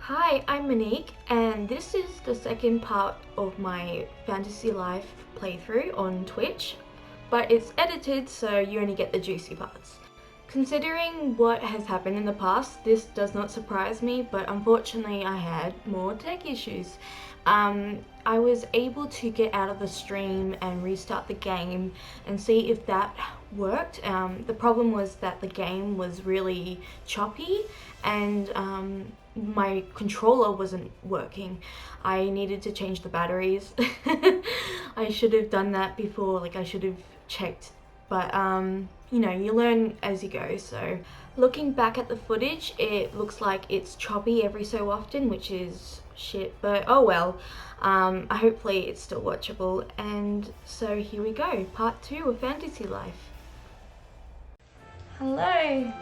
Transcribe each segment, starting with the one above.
Hi, I'm Monique, and this is the second part of my Fantasy Life playthrough on Twitch, but it's edited so you only get the juicy parts. Considering what has happened in the past, this does not surprise me, but unfortunately I had more tech issues. I was able to get out of the stream and restart the game and see if that worked. The problem was that the game was really choppy and my controller wasn't working. I needed to change the batteries. I should have done that before, I should have checked, but you know, you learn as you go. So looking back at the footage, it looks like it's choppy every so often, which is shit, but oh well. Hopefully it's still watchable, and so here we go, part 2 of Fantasy Life. Hello!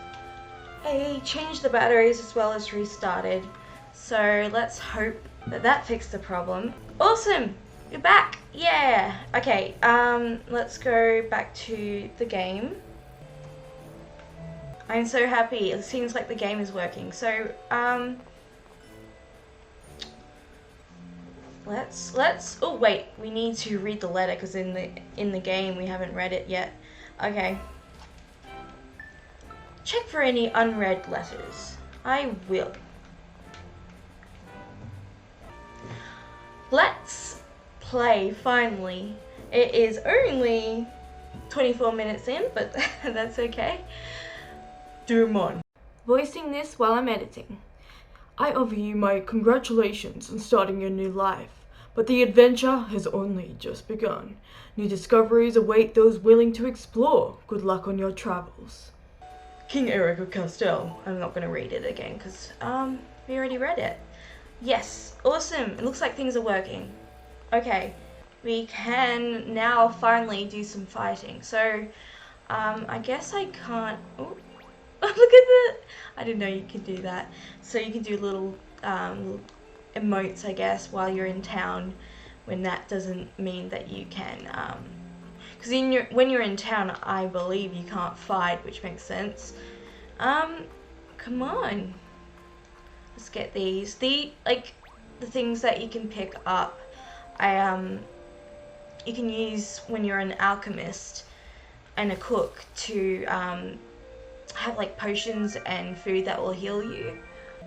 I changed the batteries as well as restarted, so let's hope that fixed the problem. Awesome! You're back! Yeah! Okay, let's go back to the game. I'm so happy. It seems like the game is working. So, let's oh wait, we need to read the letter because in the game we haven't read it yet. Okay. Check for any unread letters. I will. Let's play finally. It is only 24 minutes in, but that's okay. Doomon. Voicing this while I'm editing. I offer you my congratulations on starting your new life, but the adventure has only just begun. New discoveries await those willing to explore. Good luck on your travels. King Eric of Castell. I'm not going to read it again because we already read it. Yes, awesome. It looks like things are working. Okay, we can now finally do some fighting. So, I guess I can't. Oh, look at that! I didn't know you could do that. So you can do little emotes, I guess, while you're in town. When that doesn't mean that you can. Because when you're in town, I believe you can't fight, which makes sense. Come on. Let's get these. The things that you can pick up, you can use when you're an alchemist and a cook to have like potions and food that will heal you.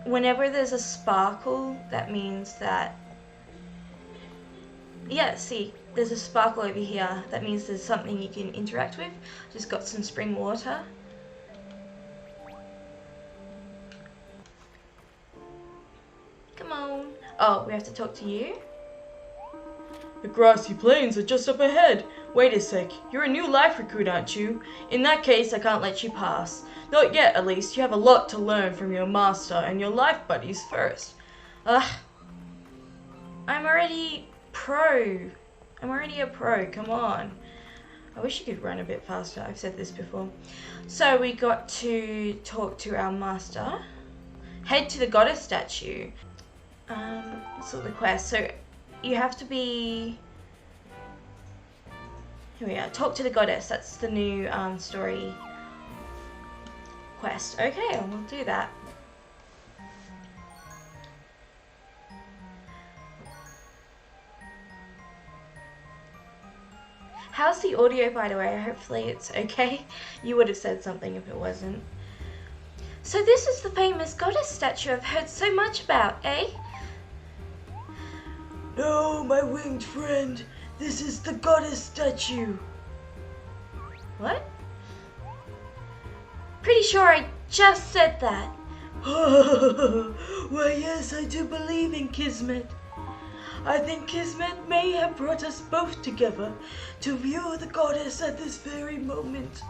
Whenever there's a sparkle, that means that, yeah, see, there's a sparkle over here. That means there's something you can interact with. Just got some spring water. Come on. Oh, we have to talk to you? The grassy plains are just up ahead. Wait a sec, you're a new life recruit, aren't you? In that case, I can't let you pass. Not yet, at least. You have a lot to learn from your master and your life buddies first. I'm already pro. I'm already a pro, come on. I wish you could run a bit faster, I've said this before. So we got to talk to our master. Head to the goddess statue. So the quest, so you have to be, here we are, talk to the goddess, that's the new story quest. Okay, we'll do that. How's the audio, by the way? Hopefully it's okay. You would have said something if it wasn't. So this is the famous goddess statue I've heard so much about, eh? No, my winged friend. This is the goddess statue. What? Pretty sure I just said that. Why, yes, I do believe in Kismet. I think Kismet may have brought us both together to view the goddess at this very moment.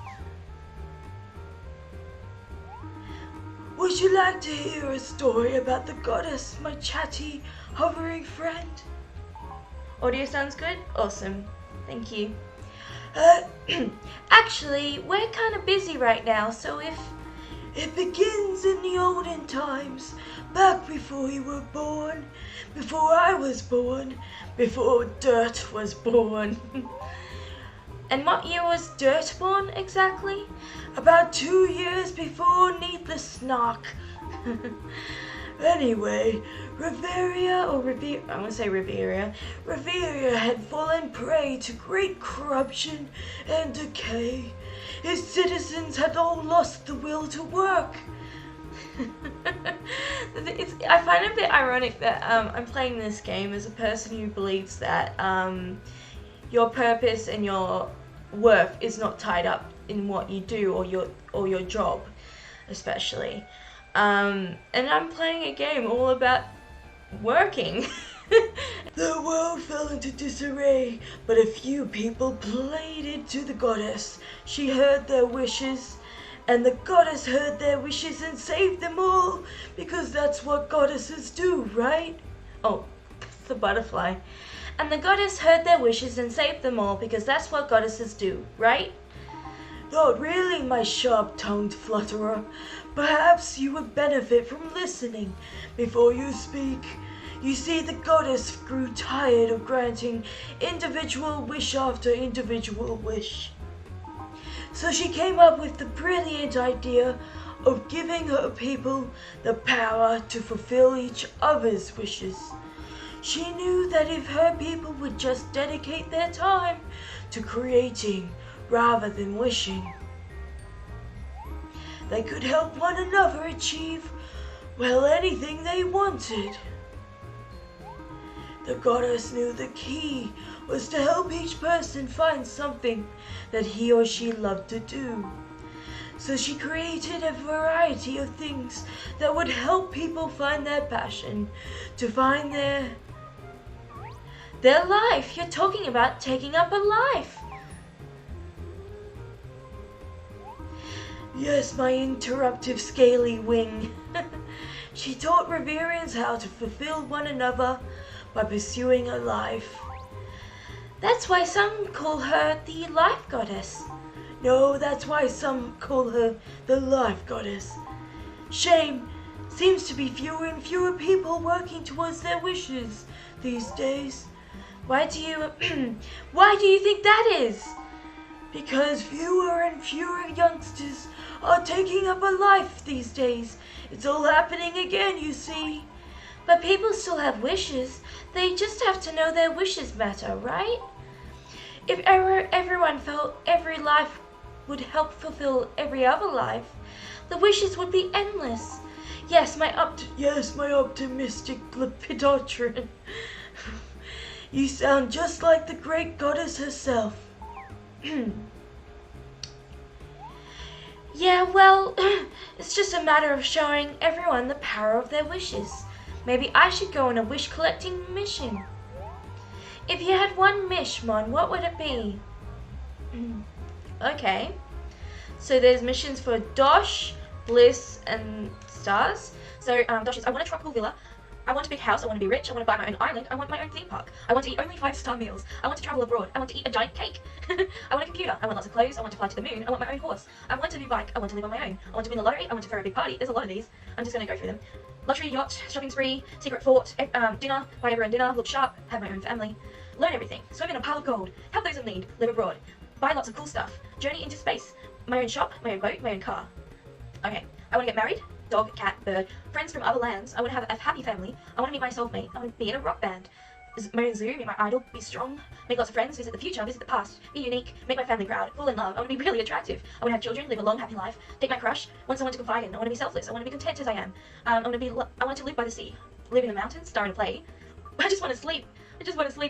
Would you like to hear a story about the goddess, my chatty, hovering friend? Audio sounds good? Awesome. Thank you. Actually, we're kind of busy right now, so if... It begins in the olden times, back before you were born, before I was born, before Dirt was born. And what year was Dirt born exactly? About 2 years before Needless Snark. Anyway, Riveria had fallen prey to great corruption and decay. His citizens had all lost the will to work. I find it a bit ironic that I'm playing this game as a person who believes that your purpose and your worth is not tied up in what you do or your job, especially. And I'm playing a game all about working. The world fell into disarray, but a few people pleaded to the goddess. She heard their wishes, and the goddess heard their wishes and saved them all, because that's what goddesses do, right? Oh, the butterfly. And the goddess heard their wishes and saved them all, because that's what goddesses do, right? Not really, my sharp-tongued flutterer. Perhaps you would benefit from listening before you speak. You see, the goddess grew tired of granting individual wish after individual wish. So she came up with the brilliant idea of giving her people the power to fulfill each other's wishes. She knew that if her people would just dedicate their time to creating rather than wishing, they could help one another achieve, well, anything they wanted. The goddess knew the key was to help each person find something that he or she loved to do. So she created a variety of things that would help people find their passion, to find their life. You're talking about taking up a life. Yes, my interruptive scaly wing. She taught Riverians how to fulfill one another by pursuing a life. That's why some call her the life goddess. No, that's why some call her the life goddess. Shame. Seems to be fewer and fewer people working towards their wishes these days. Why do you think that is? Because fewer and fewer youngsters are taking up a life these days. It's all happening again, you see. But people still have wishes. They just have to know their wishes matter, right? If everyone felt every life would help fulfill every other life, the wishes would be endless. Yes, my optimistic lepidotron. You sound just like the great goddess herself. Yeah, well, it's just a matter of showing everyone the power of their wishes. Maybe I should go on a wish-collecting mission. If you had one wish, Mon, what would it be? Okay. So there's missions for Dosh, Bliss, and Stars. So Dosh is, I want a tropical villa. I want a big house, I want to be rich, I want to buy my own island, I want my own theme park, I want to eat only 5-star meals, I want to travel abroad, I want to eat a giant cake, I want a computer, I want lots of clothes, I want to fly to the moon, I want my own horse, I want a new bike, I want to live on my own, I want to win the lottery, I want to throw a big party. There's a lot of these, I'm just going to go through them. Lottery, yacht, shopping spree, secret fort, dinner, buy everyone dinner, look sharp, have my own family, learn everything, swim in a pile of gold, help those in need, live abroad, buy lots of cool stuff, journey into space, my own shop, my own boat, my own car. Okay, I want to get married. Dog, cat, bird, friends from other lands. I want to have a happy family. I want to meet my soulmate. I want to be in a rock band. My own zoo, meet my idol, be strong, make lots of friends, visit the future, visit the past, be unique, make my family proud, fall in love. I want to be really attractive. I want to have children, live a long, happy life, date my crush, want someone to confide in. I want to be selfless. I want to be content as I am. I want to live by the sea, live in the mountains, star in a play. I just want to sleep.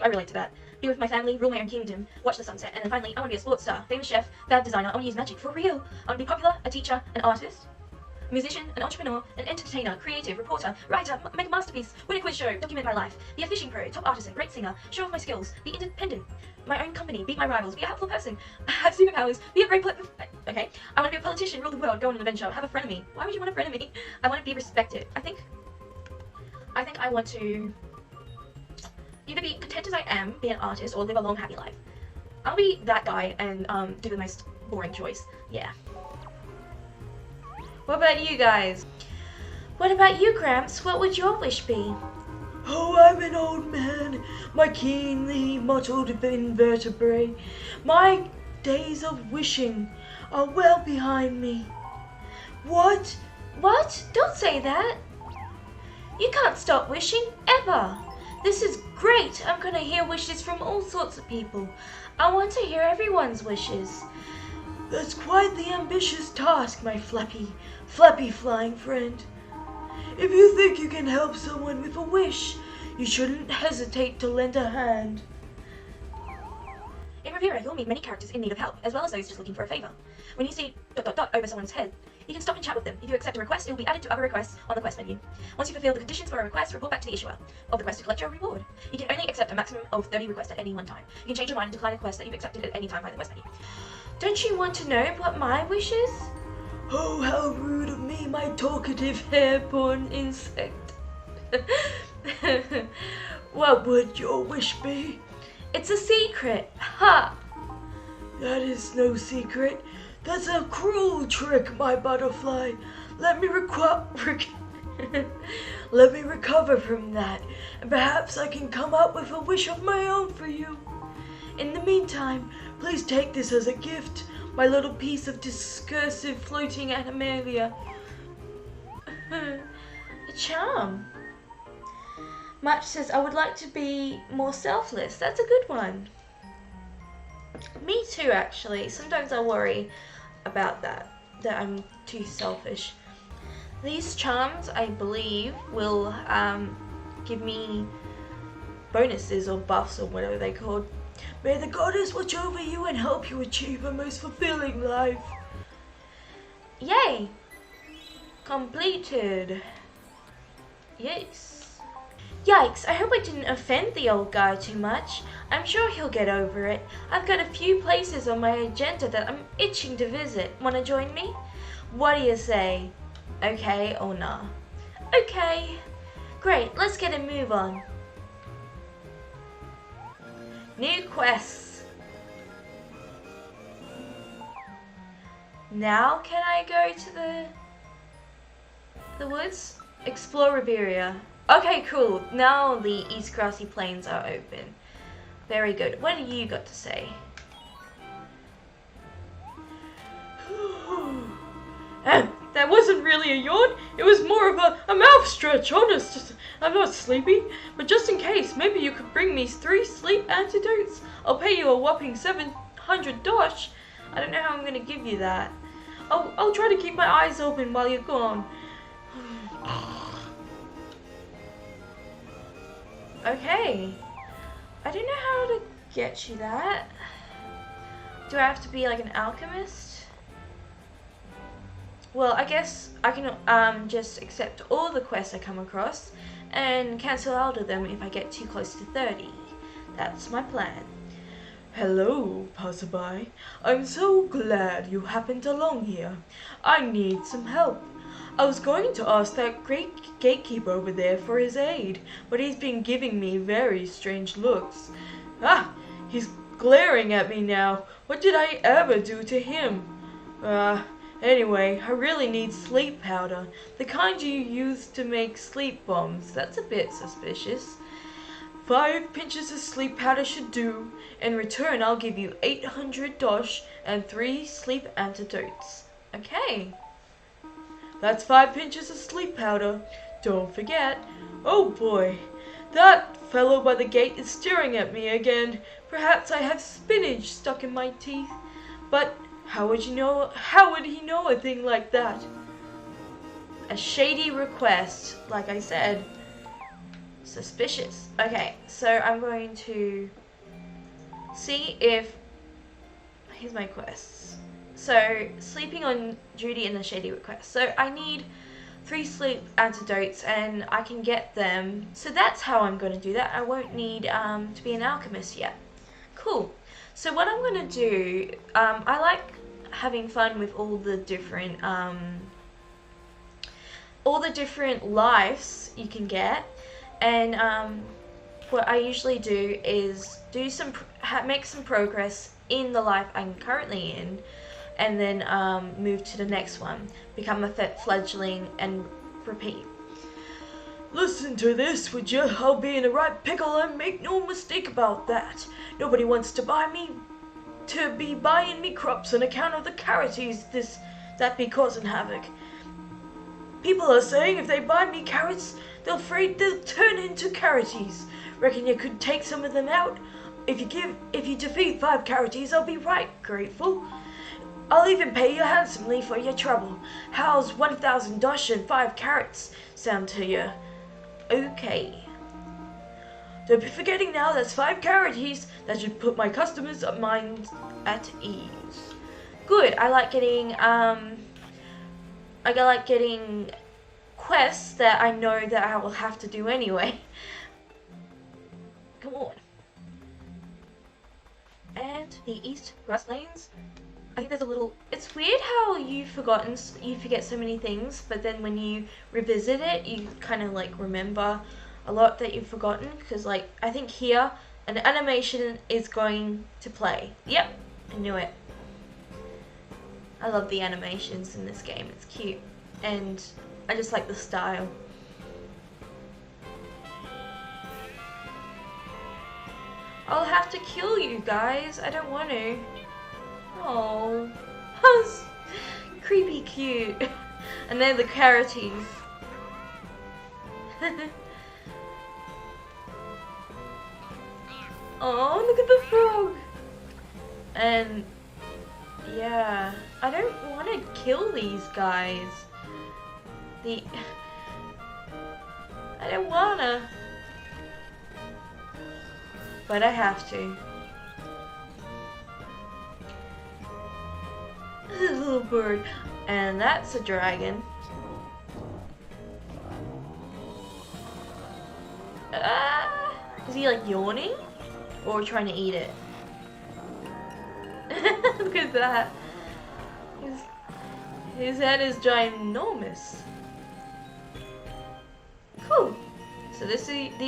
I relate to that. Be with my family, rule my own kingdom, watch the sunset, and then finally, I want to be a sports star, famous chef, fab designer. I want to use magic for real. I want to be popular, a teacher, an artist, musician, an entrepreneur, an entertainer, creative, reporter, writer, make a masterpiece, win a quiz show, document my life, be a fishing pro, top artisan, great singer, show off my skills, be independent, my own company, beat my rivals, be a helpful person, have superpowers, be a great okay. I want to be a politician, rule the world, go on an adventure, have a frenemy. Why would you want a frenemy? I want to be respected. I think I want to either be content as I am, be an artist, or live a long, happy life. I'll be that guy and do the most boring choice. Yeah. What about you guys? What about you, Gramps? What would your wish be? Oh, I'm an old man, my keenly mottled invertebrate. My days of wishing are well behind me. What? What? Don't say that. You can't stop wishing, ever. This is great. I'm gonna hear wishes from all sorts of people. I want to hear everyone's wishes. That's quite the ambitious task, my flappy flying friend. If you think you can help someone with a wish, you shouldn't hesitate to lend a hand. In Rivera, you'll meet many characters in need of help, as well as those just looking for a favor. When you see ... over someone's head, you can stop and chat with them. If you accept a request, it will be added to other requests on the quest menu. Once you fulfill the conditions for a request, report back to the issuer of the quest to collect your reward. You can only accept a maximum of 30 requests at any one time. You can change your mind and decline a quest that you've accepted at any time by the quest menu. Don't you want to know what my wish is? Oh, how rude of me, my talkative hair-born insect. What would your wish be? It's a secret. Ha! That is no secret. That's a cruel trick, my butterfly. Let me let me recover from that, and perhaps I can come up with a wish of my own for you. In the meantime, please take this as a gift, my little piece of discursive floating animalia. A charm. Match says, I would like to be more selfless. That's a good one. Me too, actually. Sometimes I worry about that I'm too selfish. These charms, I believe, will give me bonuses or buffs or whatever they're called. May the goddess watch over you and help you achieve a most fulfilling life. Yay! Completed. Yes. Yikes, I hope I didn't offend the old guy too much. I'm sure he'll get over it. I've got a few places on my agenda that I'm itching to visit. Wanna join me? What do you say? Okay or nah? Okay. Great, let's get a move on. New quests. Now can I go to the woods? Explore Riberia. Okay, cool. Now the East Grassy Plains are open. Very good. What do you got to say? That wasn't really a yawn. It was more of a mouth stretch, honest. I'm not sleepy, but just in case, maybe you could bring me 3 sleep antidotes. I'll pay you a whopping $700. I don't know how I'm gonna give you that. I'll try to keep my eyes open while you're gone. Okay. I don't know how to get you that. Do I have to be like an alchemist? Well, I guess I can just accept all the quests I come across and cancel out of them if I get too close to 30. That's my plan. Hello, passerby. I'm so glad you happened along here. I need some help. I was going to ask that great gatekeeper over there for his aid, but he's been giving me very strange looks. Ah, he's glaring at me now. What did I ever do to him? Anyway, I really need sleep powder. The kind you use to make sleep bombs. That's a bit suspicious. 5 pinches of sleep powder should do. In return, I'll give you $800 and 3 sleep antidotes. Okay. That's 5 pinches of sleep powder. Don't forget. Oh boy. That fellow by the gate is staring at me again. Perhaps I have spinach stuck in my teeth. But how would he know a thing like that? A shady request, like I said. Suspicious. Okay, so I'm going to see if... Here's my quests. So, sleeping on duty in the shady request. So I need 3 sleep antidotes and I can get them. So that's how I'm going to do that. I won't need to be an alchemist yet. Cool. So what I'm going to do, I like having fun with all the different lives you can get. And what I usually do is make some progress in the life I'm currently in, and then move to the next one, become a fledgling, and repeat. Listen to this, would you? I'll be in the right pickle and make no mistake about that. Nobody wants to be buying me crops on account of the carroties that be causing havoc. People are saying if they buy me carrots, they'll turn into Carities. Reckon you could take some of them out? If you defeat 5 Carities, I'll be right grateful. I'll even pay you handsomely for your trouble. How's 1,000 dosh and 5 carrots sound to you? Okay. Don't be forgetting now, that's 5 Carities. That should put my customers' minds at ease. Good. I like getting quests that I know that I will have to do anyway. Come on. And the East Grasslands. I think there's a little... It's weird how you forget so many things, but then when you revisit it, you kind of like remember a lot that you've forgotten. Because like, I think here, an animation is going to play. Yep, I knew it. I love the animations in this game. It's cute. And I just like the style. I'll have to kill you guys. I don't want to. Oh, that's creepy cute. And they're the Carities. Oh, look at the frog. And yeah, I don't want to kill these guys. I don't wanna. But I have to. This is a little bird. And that's a dragon. Is he like yawning? Or trying to eat it? Look at that. His head is ginormous. Cool. So this is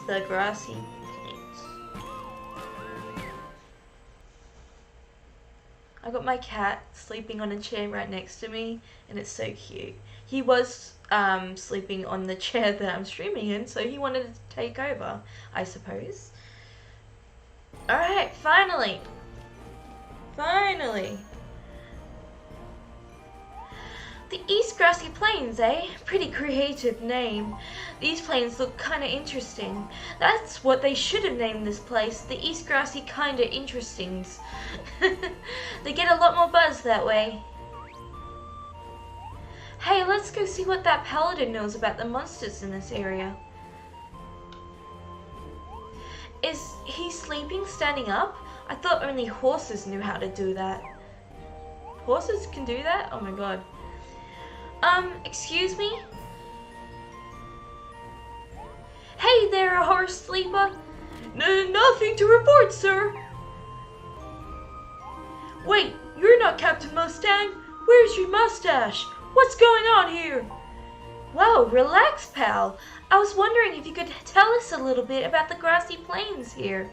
the Grassy Plains. I got my cat sleeping on a chair right next to me, and it's so cute. He was sleeping on the chair that I'm streaming in, so he wanted to take over, I suppose. Alright, finally! Finally! The East Grassy Plains, eh? Pretty creative name. These plains look kinda interesting. That's what they should have named this place, the East Grassy Kinda Interestings. They get a lot more buzz that way. Hey, let's go see what that paladin knows about the monsters in this area. Is he sleeping standing up? I thought only horses knew how to do that. Horses can do that? Oh my god. Excuse me? Hey there, a horse sleeper. Nothing to report, sir. Wait, you're not Captain Mustang. Where's your mustache? What's going on here? Whoa, relax, pal. I was wondering if you could tell us a little bit about the grassy plains here.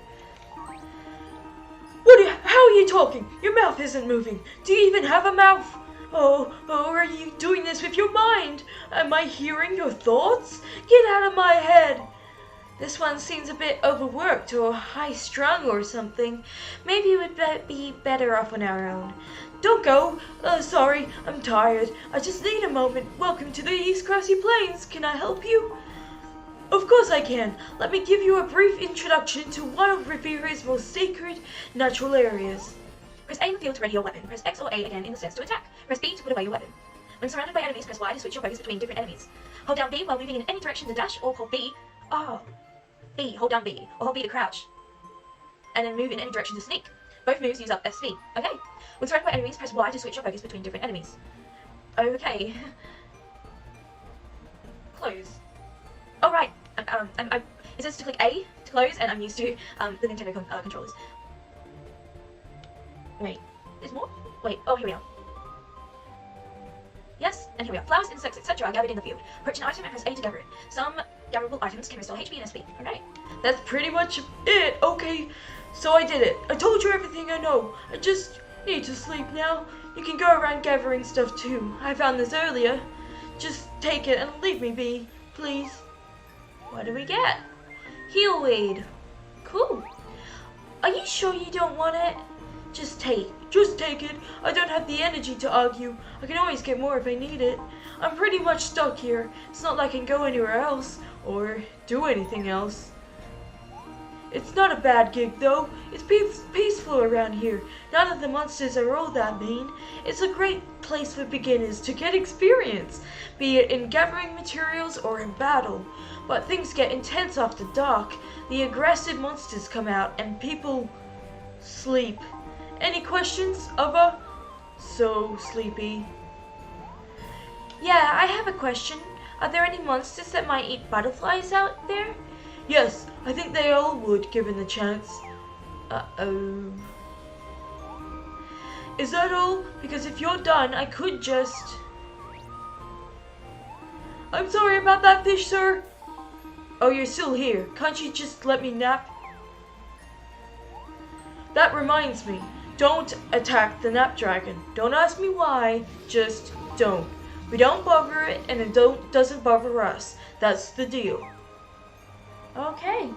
How are you talking? Your mouth isn't moving. Do you even have a mouth? Oh, are you doing this with your mind? Am I hearing your thoughts? Get out of my head. This one seems a bit overworked or high-strung or something. Maybe we'd be better off on our own. Don't go. Sorry, I'm tired. I just need a moment. Welcome to the East Grassy Plains. Can I help you? Of course I can. Let me give you a brief introduction to one of Riveria's most sacred natural areas. Press A in the field to ready your weapon. Press X or A again in the steps to attack. Press B to put away your weapon. When surrounded by enemies, press Y to switch your focus between different enemies. Hold down B while moving in any direction to dash, or hold B. B. Hold down B, or hold B to crouch. And then move in any direction to sneak. Both moves use up SP. Okay. When surrounded by enemies, press Y to switch your focus between different enemies. Okay. Close. Oh right. It says to click A to close, and I'm used to the Nintendo controllers. Wait, there's more? Wait, oh here we are. Yes, and here we are. Flowers, insects, etc. are gathered in the field. Approach an item and press A to gather it. Some gatherable items can restore HP and SP. Okay. That's pretty much it. Okay, so I did it. I told you everything I know. I just need to sleep now. You can go around gathering stuff too. I found this earlier. Just take it and leave me be, please. What do we get? Heal weed. Cool. Are you sure you don't want it? Just take it. I don't have the energy to argue. I can always get more if I need it. I'm pretty much stuck here. It's not like I can go anywhere else, or do anything else. It's not a bad gig, though. It's peaceful around here. None of the monsters are all that mean. It's a great place for beginners to get experience, be it in gathering materials or in battle. But things get intense after dark. The aggressive monsters come out and people sleep. Any questions, Ava? So sleepy. Yeah, I have a question. Are there any monsters that might eat butterflies out there? Yes, I think they all would, given the chance. Uh-oh. Is that all? Because if you're done, I could just... I'm sorry about that, fish, sir. Oh, you're still here. Can't you just let me nap? That reminds me. Don't attack the nap dragon. Don't ask me why. Just don't. We don't bother it, and it doesn't bother us. That's the deal. Okay.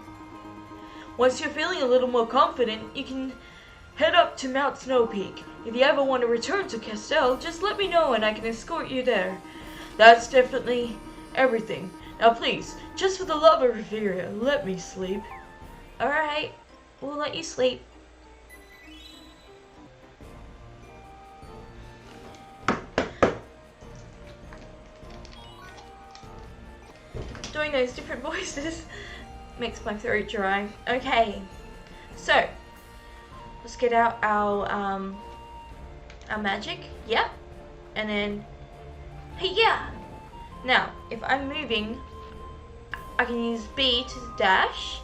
Once you're feeling a little more confident, you can head up to Mount Snow Peak. If you ever want to return to Castell, just let me know and I can escort you there. That's definitely everything. Now please, just for the love of Riviera, let me sleep. Alright, we'll let you sleep. Doing those different voices makes my throat dry. Okay, so let's get out our magic. Yep, and then hey, yeah. Now, if I'm moving, I can use B to dash,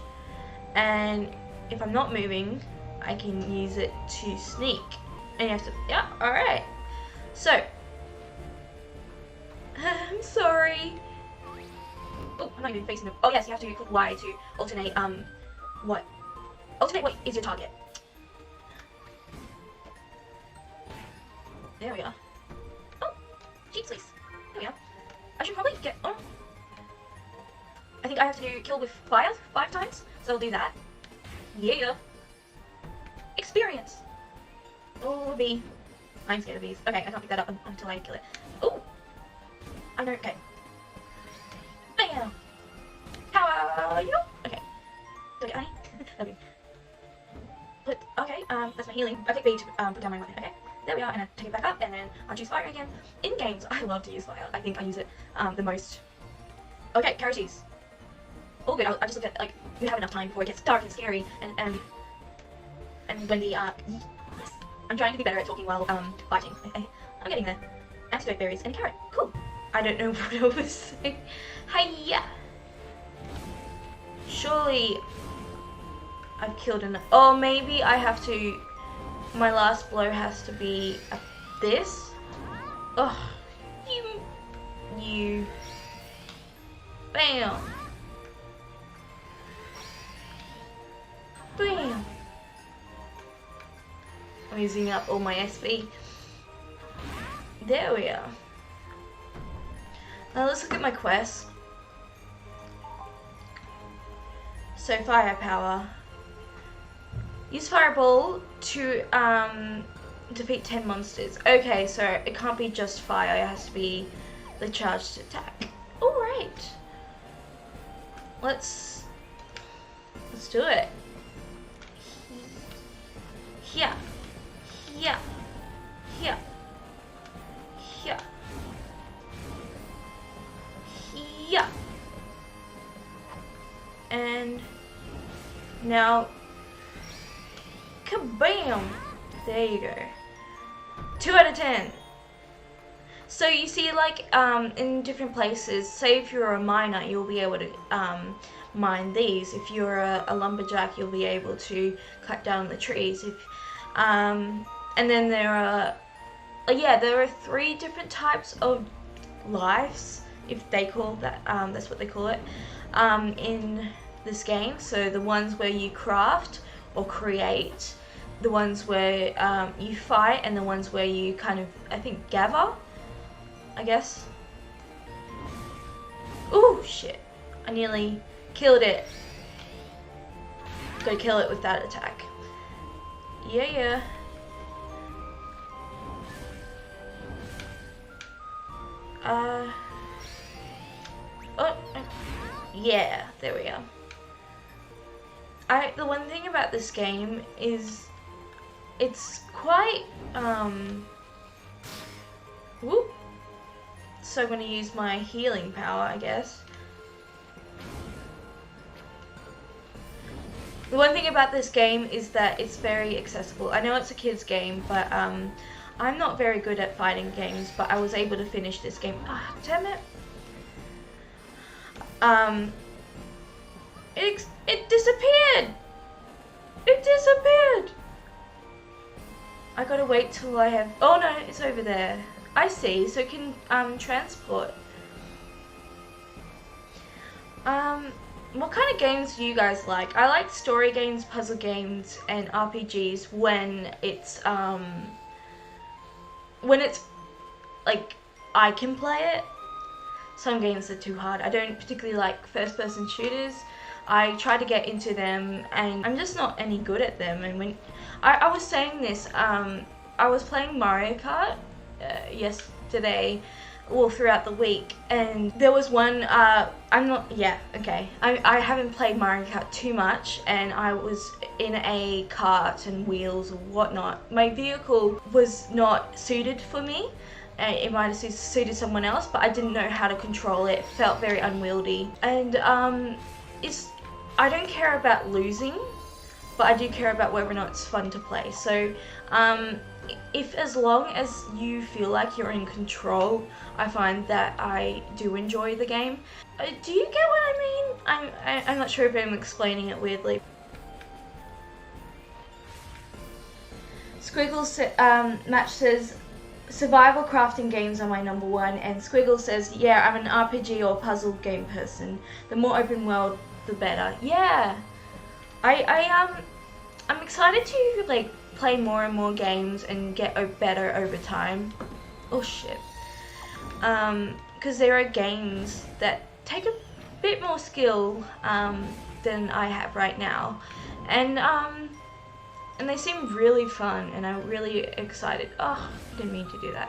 and if I'm not moving, I can use it to sneak. And you have to, yeah, all right. So, I'm sorry. Oh, I'm not even facing them. Oh yes, you have to click Y to alternate, what? Alternate what is your target. There we are. Oh, cheap sleaze. There we are. I should probably get, oh. I think I have to kill with fire 5 times, so I'll do that. Yeah. Experience. Oh, bee. I'm scared of bees. Okay, I can't pick that up until I kill it. Oh. I know, okay. Bam! How are you? Okay. Do I get honey? Okay. Okay, that's my healing. I take B to put down my weapon. Okay. There we are, and I take it back up, and then I'll choose fire again. In games, I love to use fire. I think I use it the most. Okay, carrot cheese. Oh good, I just looked at, like, we have enough time before it gets dark and scary, and when the, yes. I'm trying to be better at talking while, fighting. I'm getting there. Antidote berries and carrot. Cool. I don't know what I was saying. Hiya! Surely I've killed enough. Oh, maybe I have to, my last blow has to be this. Ugh. You. Bam. Bam. I'm using up all my SP. There we are. Now let's look at my quest. So firepower. Use fireball to defeat 10 monsters. Okay, so it can't be just fire, it has to be the charged attack. Alright. Let's do it. Here. Here. Here. Here. Here. And now, kabam! There you go. 2 out of 10. So you see, like, in different places, say if you're a miner, you'll be able to mine these. If you're a lumberjack, you'll be able to cut down the trees. If and then there are, there are 3 different types of lives, if they call that, that's what they call it, in this game. So the ones where you craft or create, the ones where you fight, and the ones where you kind of, I think, gather, I guess. Ooh, shit. I nearly killed it. Gotta kill it with that attack. Yeah. Oh, yeah, there we go. The one thing about this game is it's quite, whoop. So I'm going to use my healing power, I guess. The one thing about this game is that it's very accessible. I know it's a kid's game, but I'm not very good at fighting games, but I was able to finish this game. Ah, damn it. It disappeared! It disappeared! I gotta wait till I have... Oh no, it's over there. I see, so it can transport. What kind of games do you guys like? I like story games, puzzle games, and RPGs when it's like I can play it. Some games are too hard. I don't particularly like first-person shooters. I try to get into them, and I'm just not any good at them. And when I was saying this, I was playing Mario Kart yesterday, well, throughout the week, and there was one, I haven't played Mario Kart too much, and I was in a cart and wheels or whatnot. My vehicle was not suited for me. It might have suited someone else, but I didn't know how to control it. It felt very unwieldy. And I don't care about losing, but I do care about whether or not it's fun to play. So as long as you feel like you're in control, I find that I do enjoy the game. Do you get what I mean? I'm not sure if I'm explaining it weirdly. Squiggles Match says, survival crafting games are my number one, and Squiggle says, yeah, I'm an RPG or puzzle game person. The more open world, the better. Yeah, I'm excited to like play more and more games and get better over time. Oh shit. Because there are games that take a bit more skill than I have right now, and they seem really fun, and I'm really excited. Oh, I didn't mean to do that.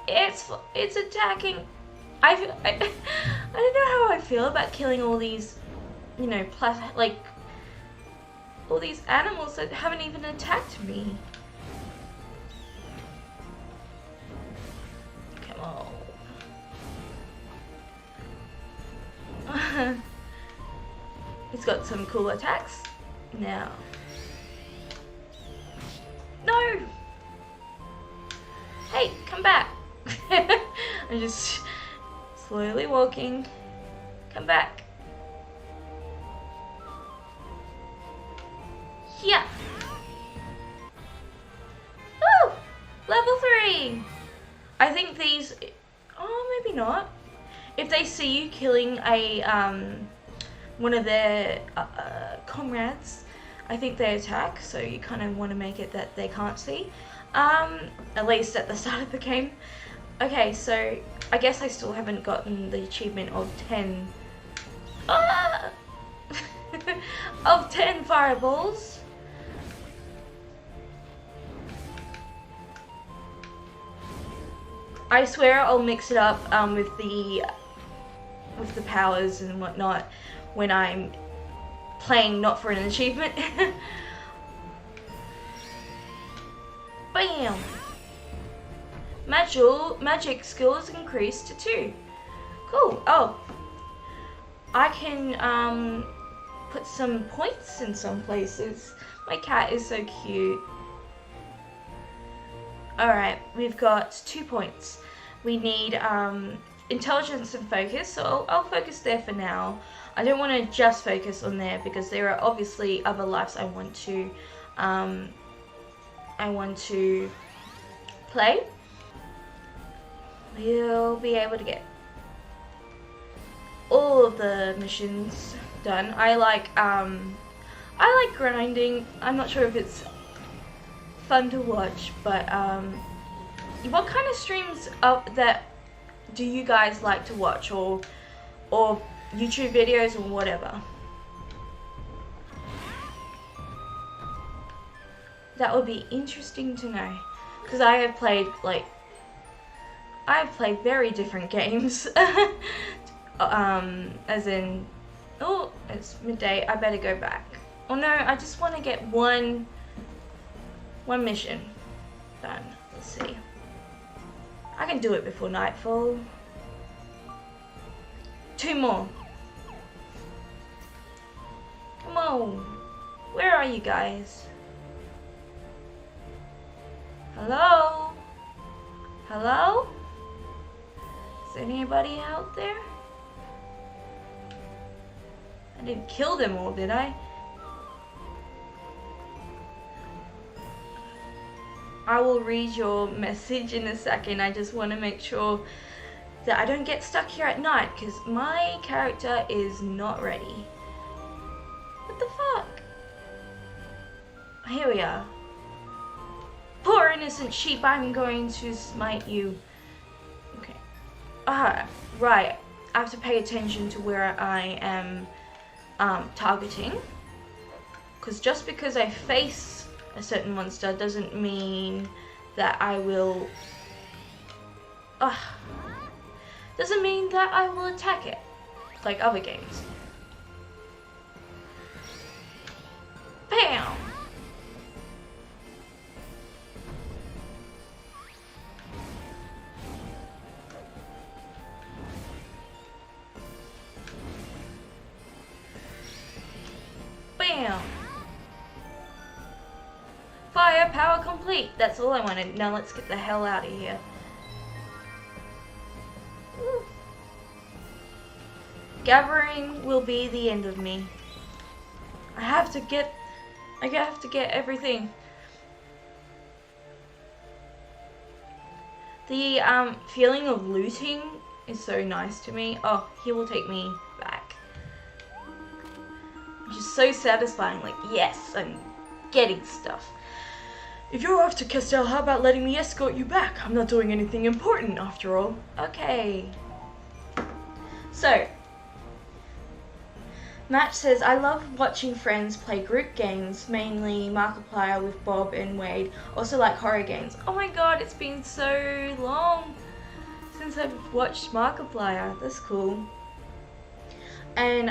It's attacking. I don't know how I feel about killing all these, you know, all these animals that haven't even attacked me. Come on. He's got some cool attacks. Now. No! Hey, come back! I'm just slowly walking. Come back. Yeah. Ooh! Level 3! I think these... Oh, maybe not. If they see you killing a, one of their comrades, I think they attack, so you kind of want to make it that they can't see. At least at the start of the game. Okay, so I guess I still haven't gotten the achievement of 10... Ah! of 10 fireballs. I swear I'll mix it up with the powers and whatnot when I'm playing not for an achievement. Bam! Magic skills increased to 2. Cool. Oh, I can put some points in some places. My cat is so cute. Alright, we've got 2 points. We need intelligence and focus, so I'll focus there for now. I don't want to just focus on there because there are obviously other lives I want to play. We'll be able to get all of the missions done. I like grinding. I'm not sure if it's fun to watch, but what kind of streams that do you guys like to watch, or YouTube videos or whatever? That would be interesting to know. because I've played very different games. As in, oh, it's midday, I better go back. Oh no, I just want to get one mission done. Let's see. I can do it before nightfall. 2 more. Come on. Where are you guys? Hello? Hello? Is anybody out there? I didn't kill them all, did I? I will read your message in a second. I just want to make sure that I don't get stuck here at night, because my character is not ready. What the fuck? Here we are. Poor innocent sheep, I'm going to smite you. Okay. Right. I have to pay attention to where I am targeting. Because just because I face a certain monster doesn't mean that I will... doesn't mean that I will attack it, like other games. Bam! Bam! Firepower complete. That's all I wanted. Now let's get the hell out of here. Gathering will be the end of me. I have to get everything. The feeling of looting is so nice to me. Oh, he will take me back. Which is so satisfying. Like, yes, I'm getting stuff. If you're off to Castell, how about letting me escort you back? I'm not doing anything important after all. Okay. So, Match says, I love watching friends play group games, mainly Markiplier with Bob and Wade. Also like horror games. Oh my god, it's been so long since I've watched Markiplier. That's cool. And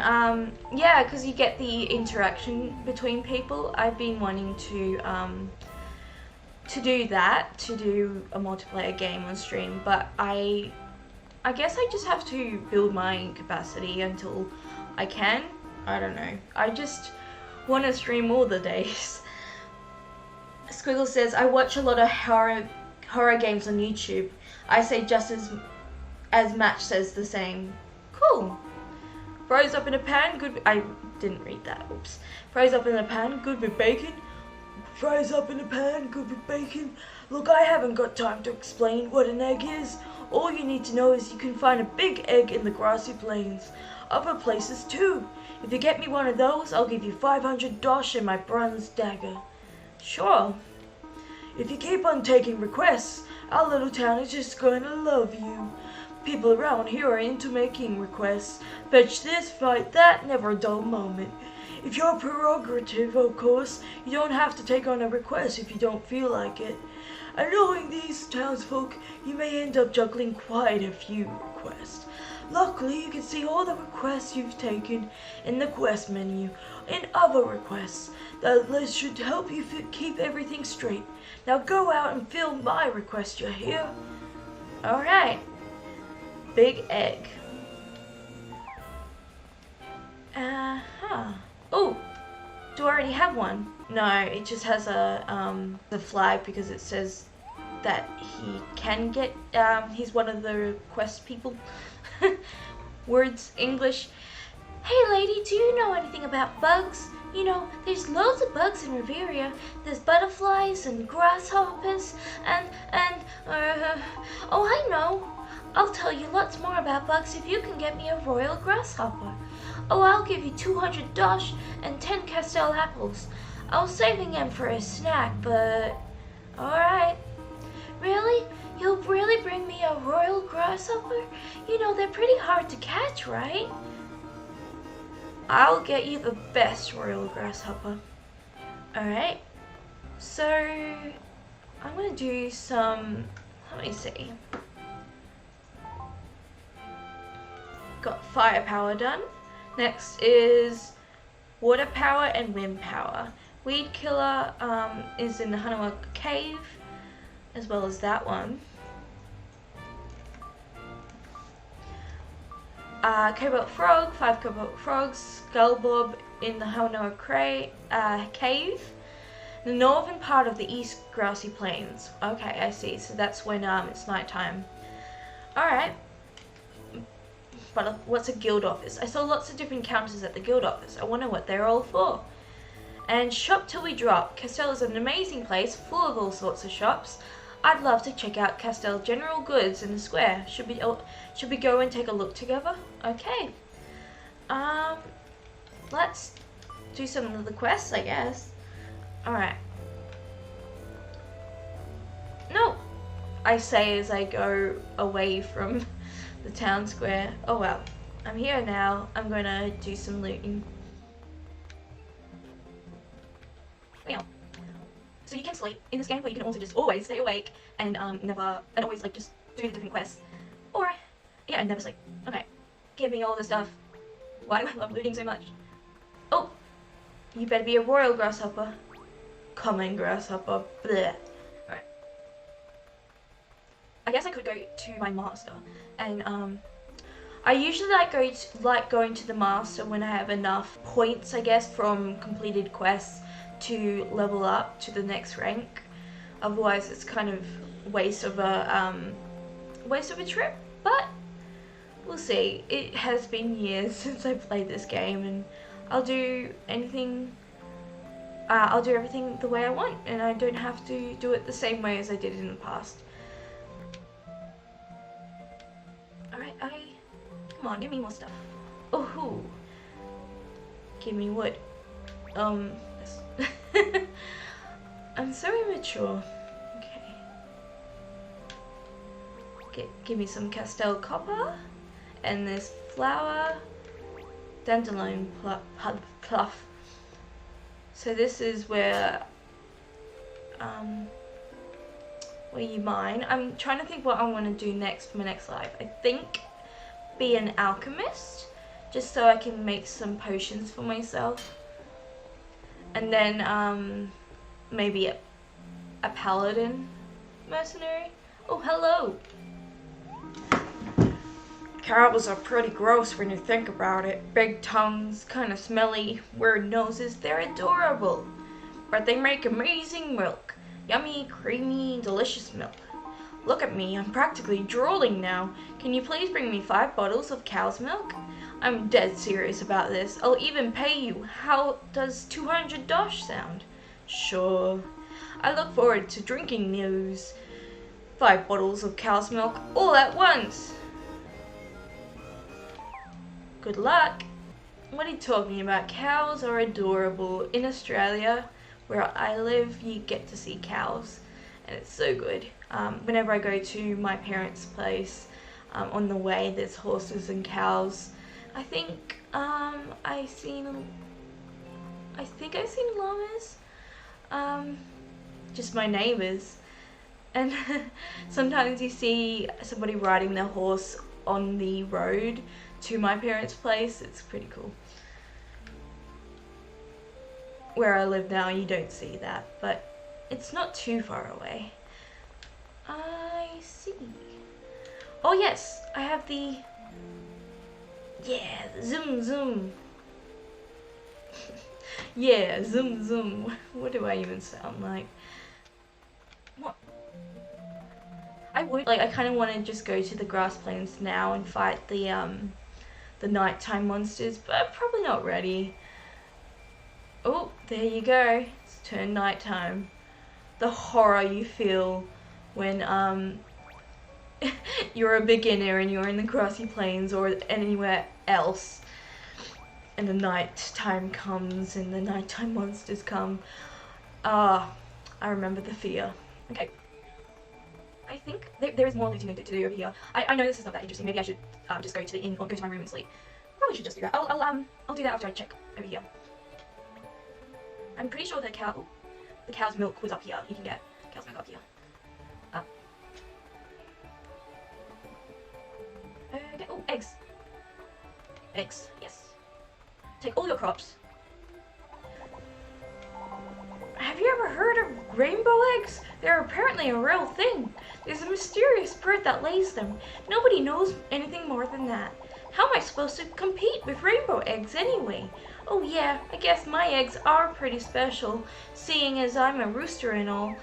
yeah, because you get the interaction between people. I've been wanting to do that, to do a multiplayer game on stream, but I guess I just have to build my capacity until I can. I don't know. I just want to stream all the days. Squiggle says, I watch a lot of horror games on YouTube. I say just as Match says the same. Cool. Fries up in a pan, good. I didn't read that. Oops. Fries up in a pan, good with bacon. Fries up in a pan, good with bacon. Look, I haven't got time to explain what an egg is. All you need to know is you can find a big egg in the grassy plains. Other places too. If you get me one of those, I'll give you 500 dosh and my bronze dagger. Sure. If you keep on taking requests, our little town is just going to love you. People around here are into making requests. Fetch this, fight that, never a dull moment. If you're prerogative, of course, you don't have to take on a request if you don't feel like it. And knowing these townsfolk, you may end up juggling quite a few requests. Luckily, you can see all the requests you've taken in the quest menu and other requests. That list should help you keep everything straight. Now go out and fill my request, you hear? Alright. Big egg. Oh, do I already have one? No, it just has the flag because it says that he can get, he's one of the quest people. Words, English. Hey lady, do you know anything about bugs? You know, there's loads of bugs in Riveria. There's butterflies and grasshoppers and oh, I know. I'll tell you lots more about bugs if you can get me a royal grasshopper. Oh, I'll give you 200 dosh and 10 Castell apples. I was saving them for a snack, but... Alright. Really? You'll really bring me a royal grasshopper? You know, they're pretty hard to catch, right? I'll get you the best royal grasshopper. Alright. So... I'm gonna do some, let me see. Got firepower done. Next is water power and wind power. Weed killer is in the Hanawa cave, as well as that one. Cobalt frog, 5 cobalt frogs, skull bob in the Hanawa cave. The northern part of the East Grassy Plains. Okay, I see. So that's when it's nighttime. Alright. But what's a guild office? I saw lots of different counters at the guild office. I wonder what they're all for. And shop till we drop. Castell is an amazing place, full of all sorts of shops. I'd love to check out Castell General Goods in the square. Should we go and take a look together? Okay. Let's do some of the quests, I guess. Alright. No, I say as I go away from the town square. Oh well, I'm here now. I'm gonna do some looting. Well, so you can sleep in this game, but you can also just always stay awake and always like just do the different quests. Or yeah, and never sleep. Okay, give me all the stuff. Why do I love looting so much? Oh, you better be a royal grasshopper. Common grasshopper. Bleh. Alright. I guess I could go to my master, and I usually like going to the master when I have enough points, I guess, from completed quests to level up to the next rank. Otherwise, it's kind of waste of a trip. But we'll see. It has been years since I played this game, and I'll do anything. I'll do everything the way I want, and I don't have to do it the same way as I did in the past. Alright, come on, give me more stuff. Oh, give me wood. This. I'm so immature. Okay. Give me some Castell copper, and this flour, dandelion pluff. So this is where you mine. I'm trying to think what I want to do next for my next life. I think be an alchemist, just so I can make some potions for myself. And then maybe a paladin mercenary. Oh, hello! Cows are pretty gross when you think about it. Big tongues, kind of smelly, weird noses. They're adorable, but they make amazing milk. Yummy, creamy, delicious milk. Look at me, I'm practically drooling now. Can you please bring me 5 bottles of cow's milk? I'm dead serious about this. I'll even pay you. How does 200 dosh sound? Sure. I look forward to drinking those 5 bottles of cow's milk all at once. Good luck. What are you talking about? Cows are adorable. In Australia, where I live, you get to see cows, and it's so good. Whenever I go to my parents' place, on the way there's horses and cows. I think I've seen llamas. Just my neighbours, and sometimes you see somebody riding their horse on the road to my parents' place. It's pretty cool. Where I live now, you don't see that, but it's not too far away. I see. Oh yes, I have the zoom. Yeah, zoom. What do I even sound like? What? I kind of want to just go to the grass plains now and fight the nighttime monsters, but I'm probably not ready. Oh, there you go. It's turned nighttime. The horror you feel when you're a beginner and you're in the grassy plains or anywhere else, and the night time comes and the nighttime monsters come. I remember the fear. Okay. I think there is more looting to do over here. I know this is not that interesting. Maybe I should just go to the inn or go to my room and sleep. Probably should just do that. I'll do that after I check over here. I'm pretty sure the cow's milk was up here. You can get cow's milk up here. Eggs. Eggs, yes. Take all your crops. Have you ever heard of rainbow eggs? They're apparently a real thing. There's a mysterious bird that lays them. Nobody knows anything more than that. How am I supposed to compete with rainbow eggs anyway? Oh yeah, I guess my eggs are pretty special, seeing as I'm a rooster and all.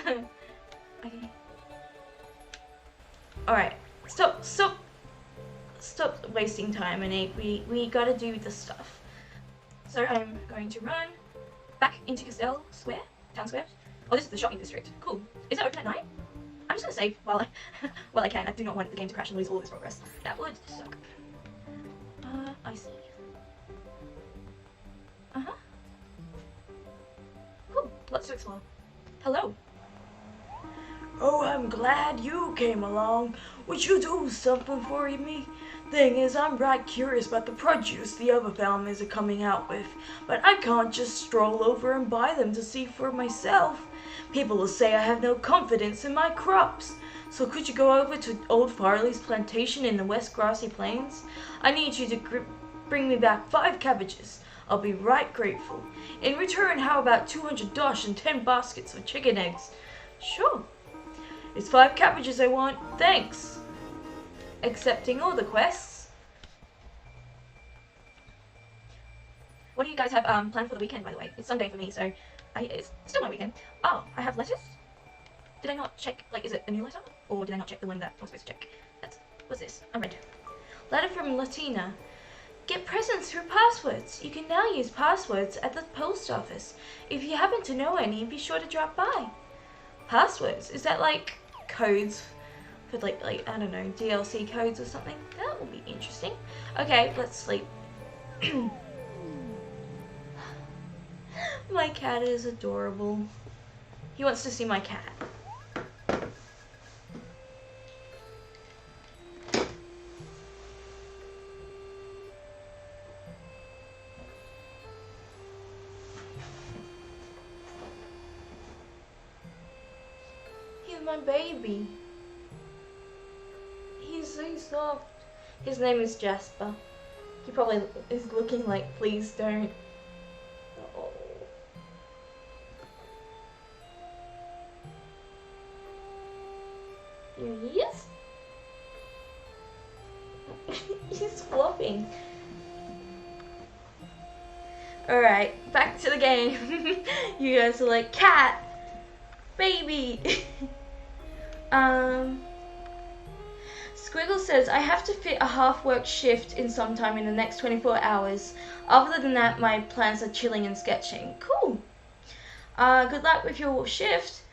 Okay. Alright, stop wasting time, and we gotta do the stuff. So I'm going to run back into Castell Square, Town Square. Oh, this is the shopping district. Cool. Is it open at night? I'm just gonna save while I can. I do not want the game to crash and lose all of this progress. That would suck. I see. Cool. Lots to explore. Hello. Oh, I'm glad you came along. Would you do something for me? Thing is, I'm right curious about the produce the other families are coming out with, but I can't just stroll over and buy them to see for myself. People will say I have no confidence in my crops. So could you go over to Old Farley's plantation in the West Grassy Plains? I need you to bring me back 5 cabbages. I'll be right grateful. In return, how about 200 dosh and 10 baskets of chicken eggs? Sure. It's 5 cabbages I want. Thanks. Accepting all the quests. What do you guys have planned for the weekend, by the way? It's Sunday for me, so it's still my weekend. Oh, I have letters? Did I not check, like, is it a new letter? Or did I not check the one that I was supposed to check? What's this? Unread. Letter from Latina. Get presents through passwords. You can now use passwords at the post office. If you happen to know any, be sure to drop by. Passwords? Is that like codes for like I don't know, DLC codes or something? That will be interesting. Okay, let's sleep. My cat is adorable. He wants to see my cat. He's my baby. He's so soft. His name is Jasper. He probably is looking like, please don't. Oh. Here he is. He's flopping. Alright, back to the game. You guys are like, cat, baby. Squiggle says, I have to fit a half-work shift in sometime in the next 24 hours. Other than that, my plans are chilling and sketching. Cool. Good luck with your shift.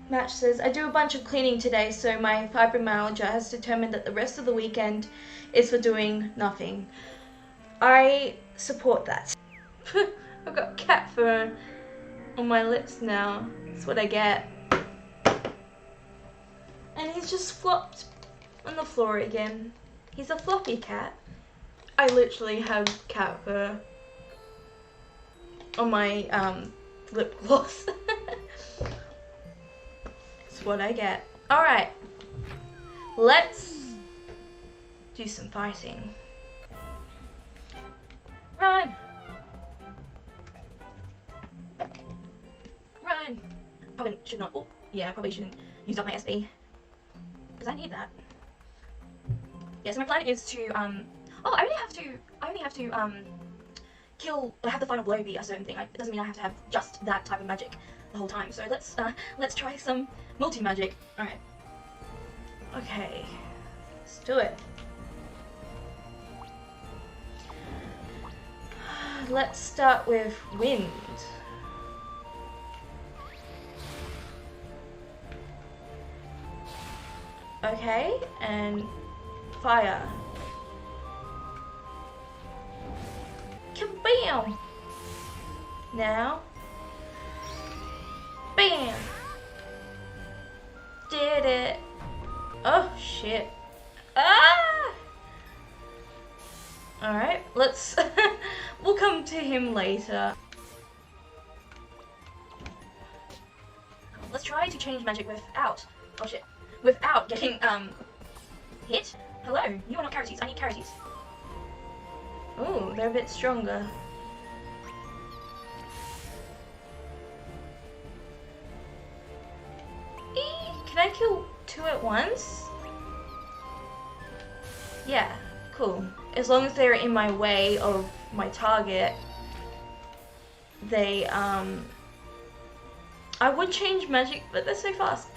Match says, I do a bunch of cleaning today, so my fibromyalgia has determined that the rest of the weekend is for doing nothing. I support that. I've got cat fur on my lips now. That's what I get. And he's just flopped on the floor again. He's a floppy cat. I literally have cat fur on my lip gloss. That's what I get. Alright. Let's do some fighting. Run! Run! Probably should not. Oh, yeah, probably shouldn't use up my SB. Because I need that. Yeah, so my plan is to, oh, I only have to, have the final blow be a certain thing. It doesn't mean I have to have just that type of magic the whole time. So let's try some multi-magic. Alright. Okay. Let's do it. Let's start with wind. Okay, and fire. Kabam! Now. Bam! Did it. Oh, shit. Ah! Alright, let's... we'll come to him later. Let's try to change magic without... oh shit. Without getting Hit. Hello. You are not carroties. I need carroties. Oh, they're a bit stronger. Can I kill 2 at once? Yeah, cool. As long as they're in my way of my target, they, I would change magic, but they're so fast.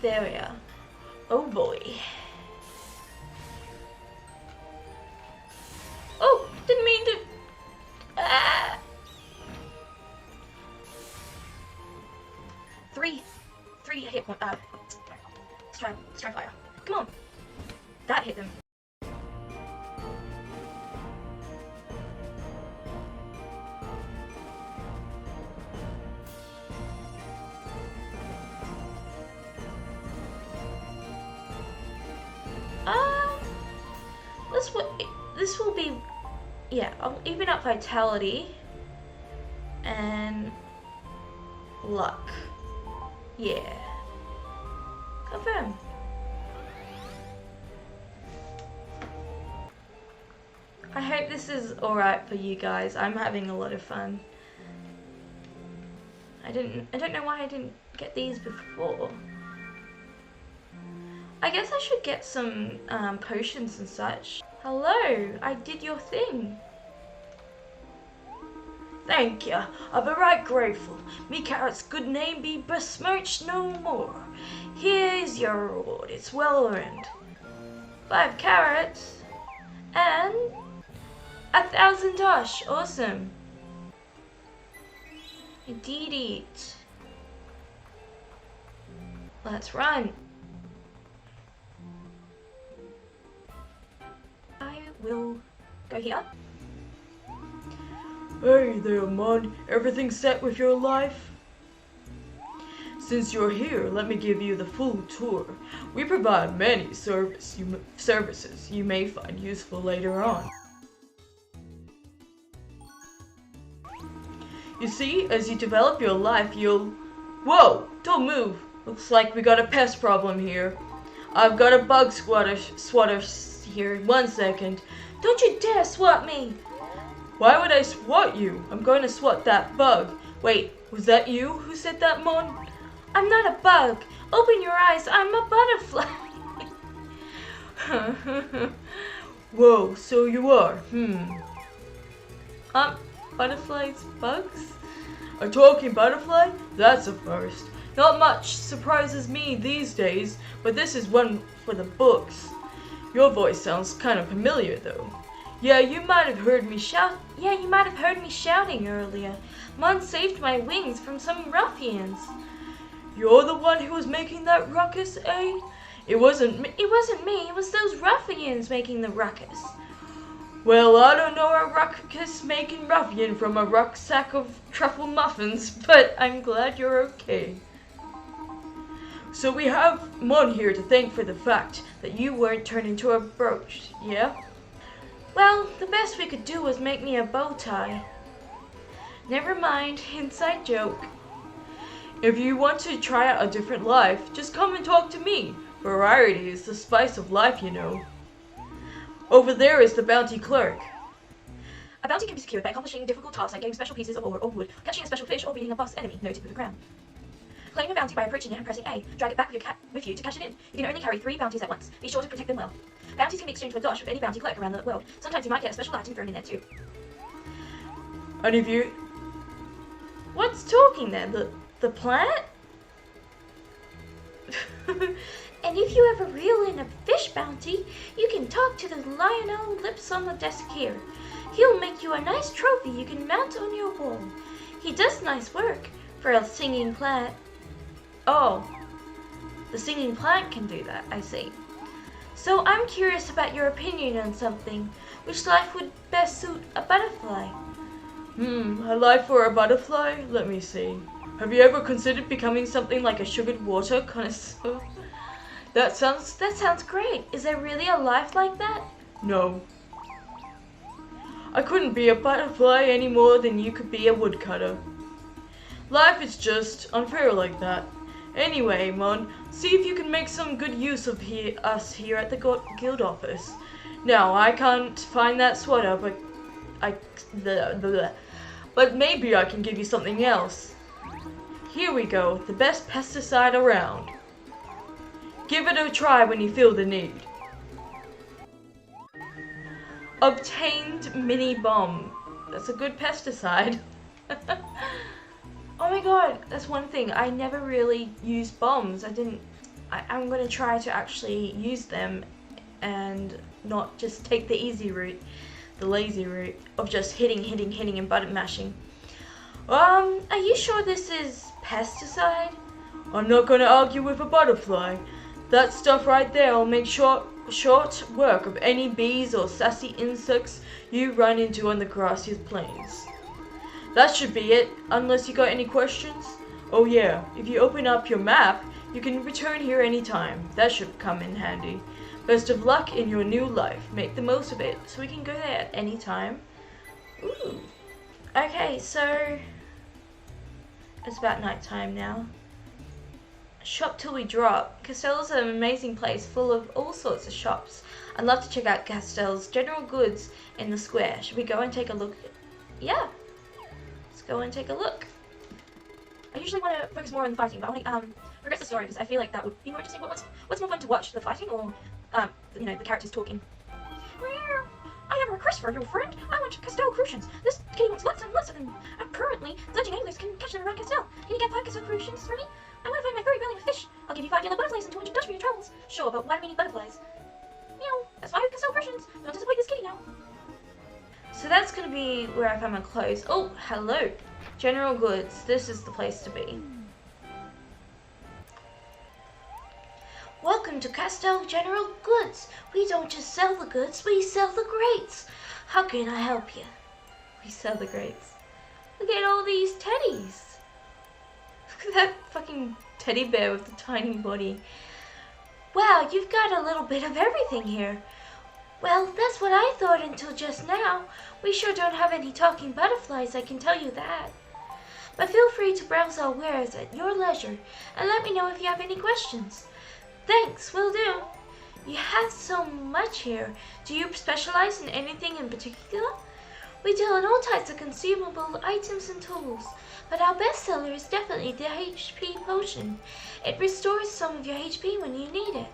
There we are. Oh boy. Oh, didn't mean to. Ah. 3 hit point. Strike fire. Come on. That hit them. This will be, yeah, I'll even up vitality and luck. Yeah. Confirm. I hope this is alright for you guys. I'm having a lot of fun. I don't know why I didn't get these before. I guess I should get some potions and such. Hello, I did your thing. Thank ya. I'm right grateful. Me carrot's good name be besmirched no more. Here's your reward. It's well earned. 5 carrots and 1,000 tosh. Awesome. Indeed eat. Let's run. I will go here. Hey there, Mon. Everything set with your life? Since you're here, let me give you the full tour. We provide many services you may find useful later on. You see, as you develop your life, you'll... Whoa! Don't move! Looks like we got a pest problem here. I've got a bug swatter here. 1 second. Don't you dare swat me! Why would I swat you? I'm going to swat that bug. Wait, was that you who said that, Mon? I'm not a bug. Open your eyes. I'm a butterfly. Whoa, so you are. Butterflies, bugs? A talking butterfly? That's a first. Not much surprises me these days, but this is one for the books. Your voice sounds kind of familiar, though. Yeah, you might have heard me shouting earlier. Mon saved my wings from some ruffians. You're the one who was making that ruckus, eh? It wasn't me. It wasn't me. It was those ruffians making the ruckus. Well, I don't know a ruckus-making ruffian from a rucksack of truffle muffins, but I'm glad you're okay. So we have Mon here to thank for the fact that you weren't turned into a brooch, yeah? Well, the best we could do was make me a bow tie. Never mind, inside joke. If you want to try out a different life, just come and talk to me. Variety is the spice of life, you know. Over there is the Bounty Clerk. A bounty can be secured by accomplishing difficult tasks like getting special pieces of ore or wood, catching a special fish, or beating a boss enemy noted with a crown. Claim a bounty by approaching it and pressing A. Drag it back with you to cash it in. You can only carry 3 bounties at once. Be sure to protect them well. Bounties can be exchanged for dosh with any bounty clerk around the world. Sometimes you might get a special item thrown in there too. Any of you? What's talking there? The plant? And if you ever reel in a fish bounty, you can talk to the Lionel Lips on the desk here. He'll make you a nice trophy you can mount on your wall. He does nice work for a singing plant. Oh, the singing plant can do that, I see. So I'm curious about your opinion on something. Which life would best suit a butterfly? A life for a butterfly? Let me see. Have you ever considered becoming something like a sugared water connoisseur? That sounds great. Is there really a life like that? No. I couldn't be a butterfly any more than you could be a woodcutter. Life is just unfair like that. Anyway, Mon, see if you can make some good use of us here at the guild office. Now, I can't find that sweater, but maybe I can give you something else. Here we go, the best pesticide around. Give it a try when you feel the need. Obtained mini bomb. That's a good pesticide. Oh my god, that's one thing. I never really used bombs. I'm gonna try to actually use them and not just take the easy route, the lazy route of just hitting and button mashing. Are you sure this is pesticide? I'm not gonna argue with a butterfly. That stuff right there will make short work of any bees or sassy insects you run into on the Grassy plains. That should be it, unless you got any questions. Oh yeah, if you open up your map, you can return here anytime. That should come in handy. Best of luck in your new life. Make the most of it, so we can go there at any time. Ooh. Okay, so it's about night time now. Shop till we drop. Castell's an amazing place full of all sorts of shops. I'd love to check out Castell's general goods in the square. Should we go and take a look? Yeah. Let's go and take a look. I usually want to focus more on the fighting, but I want to progress the story because I feel like that would be more interesting. What's more fun to watch, the fighting or the characters talking? I have a request for your friend. I want Castell Crucians. This kitty wants lots and lots of them. Apparently, fledgling anglers can catch them around Castell. Can you get 5 Castell Crucians for me? I want to find my furry belly of fish. I'll give you 5 yellow butterflies and 200 dust for your travels. Sure, but why do we need butterflies? Meow. That's 5 Castell Crucians. Don't disappoint this kitty now. So that's going to be where I found my clothes. Oh, hello. General goods. This is the place to be. Welcome to Castell General Goods. We don't just sell the goods, we sell the greats. How can I help you? We sell the greats. Look at all these teddies. Look at that fucking teddy bear with the tiny body. Wow, you've got a little bit of everything here. Well, that's what I thought until just now. We sure don't have any talking butterflies, I can tell you that. But feel free to browse our wares at your leisure and let me know if you have any questions. Thanks, will do. You have so much here. Do you specialize in anything in particular? We deal in all types of consumable items and tools, but our best seller is definitely the HP potion. It restores some of your HP when you need it.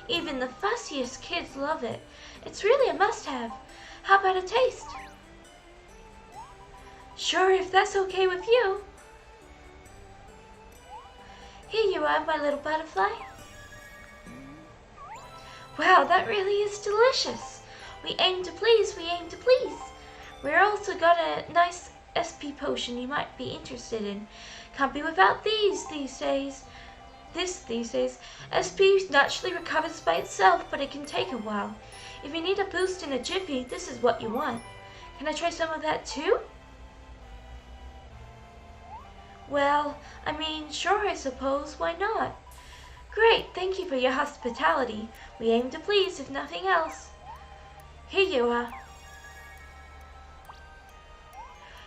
Even the fussiest kids love it. It's really a must-have. How about a taste? Sure, if that's okay with you. Here you are, my little butterfly. Wow, that really is delicious. We aim to please, we aim to please. We're also got a nice SP potion you might be interested in. Can't be without these days. These days. SP naturally recovers by itself, but it can take a while. If you need a boost in a jiffy, this is what you want. Can I try some of that too? Well, I mean, sure I suppose, why not? Great, thank you for your hospitality. We aim to please, if nothing else. Here you are.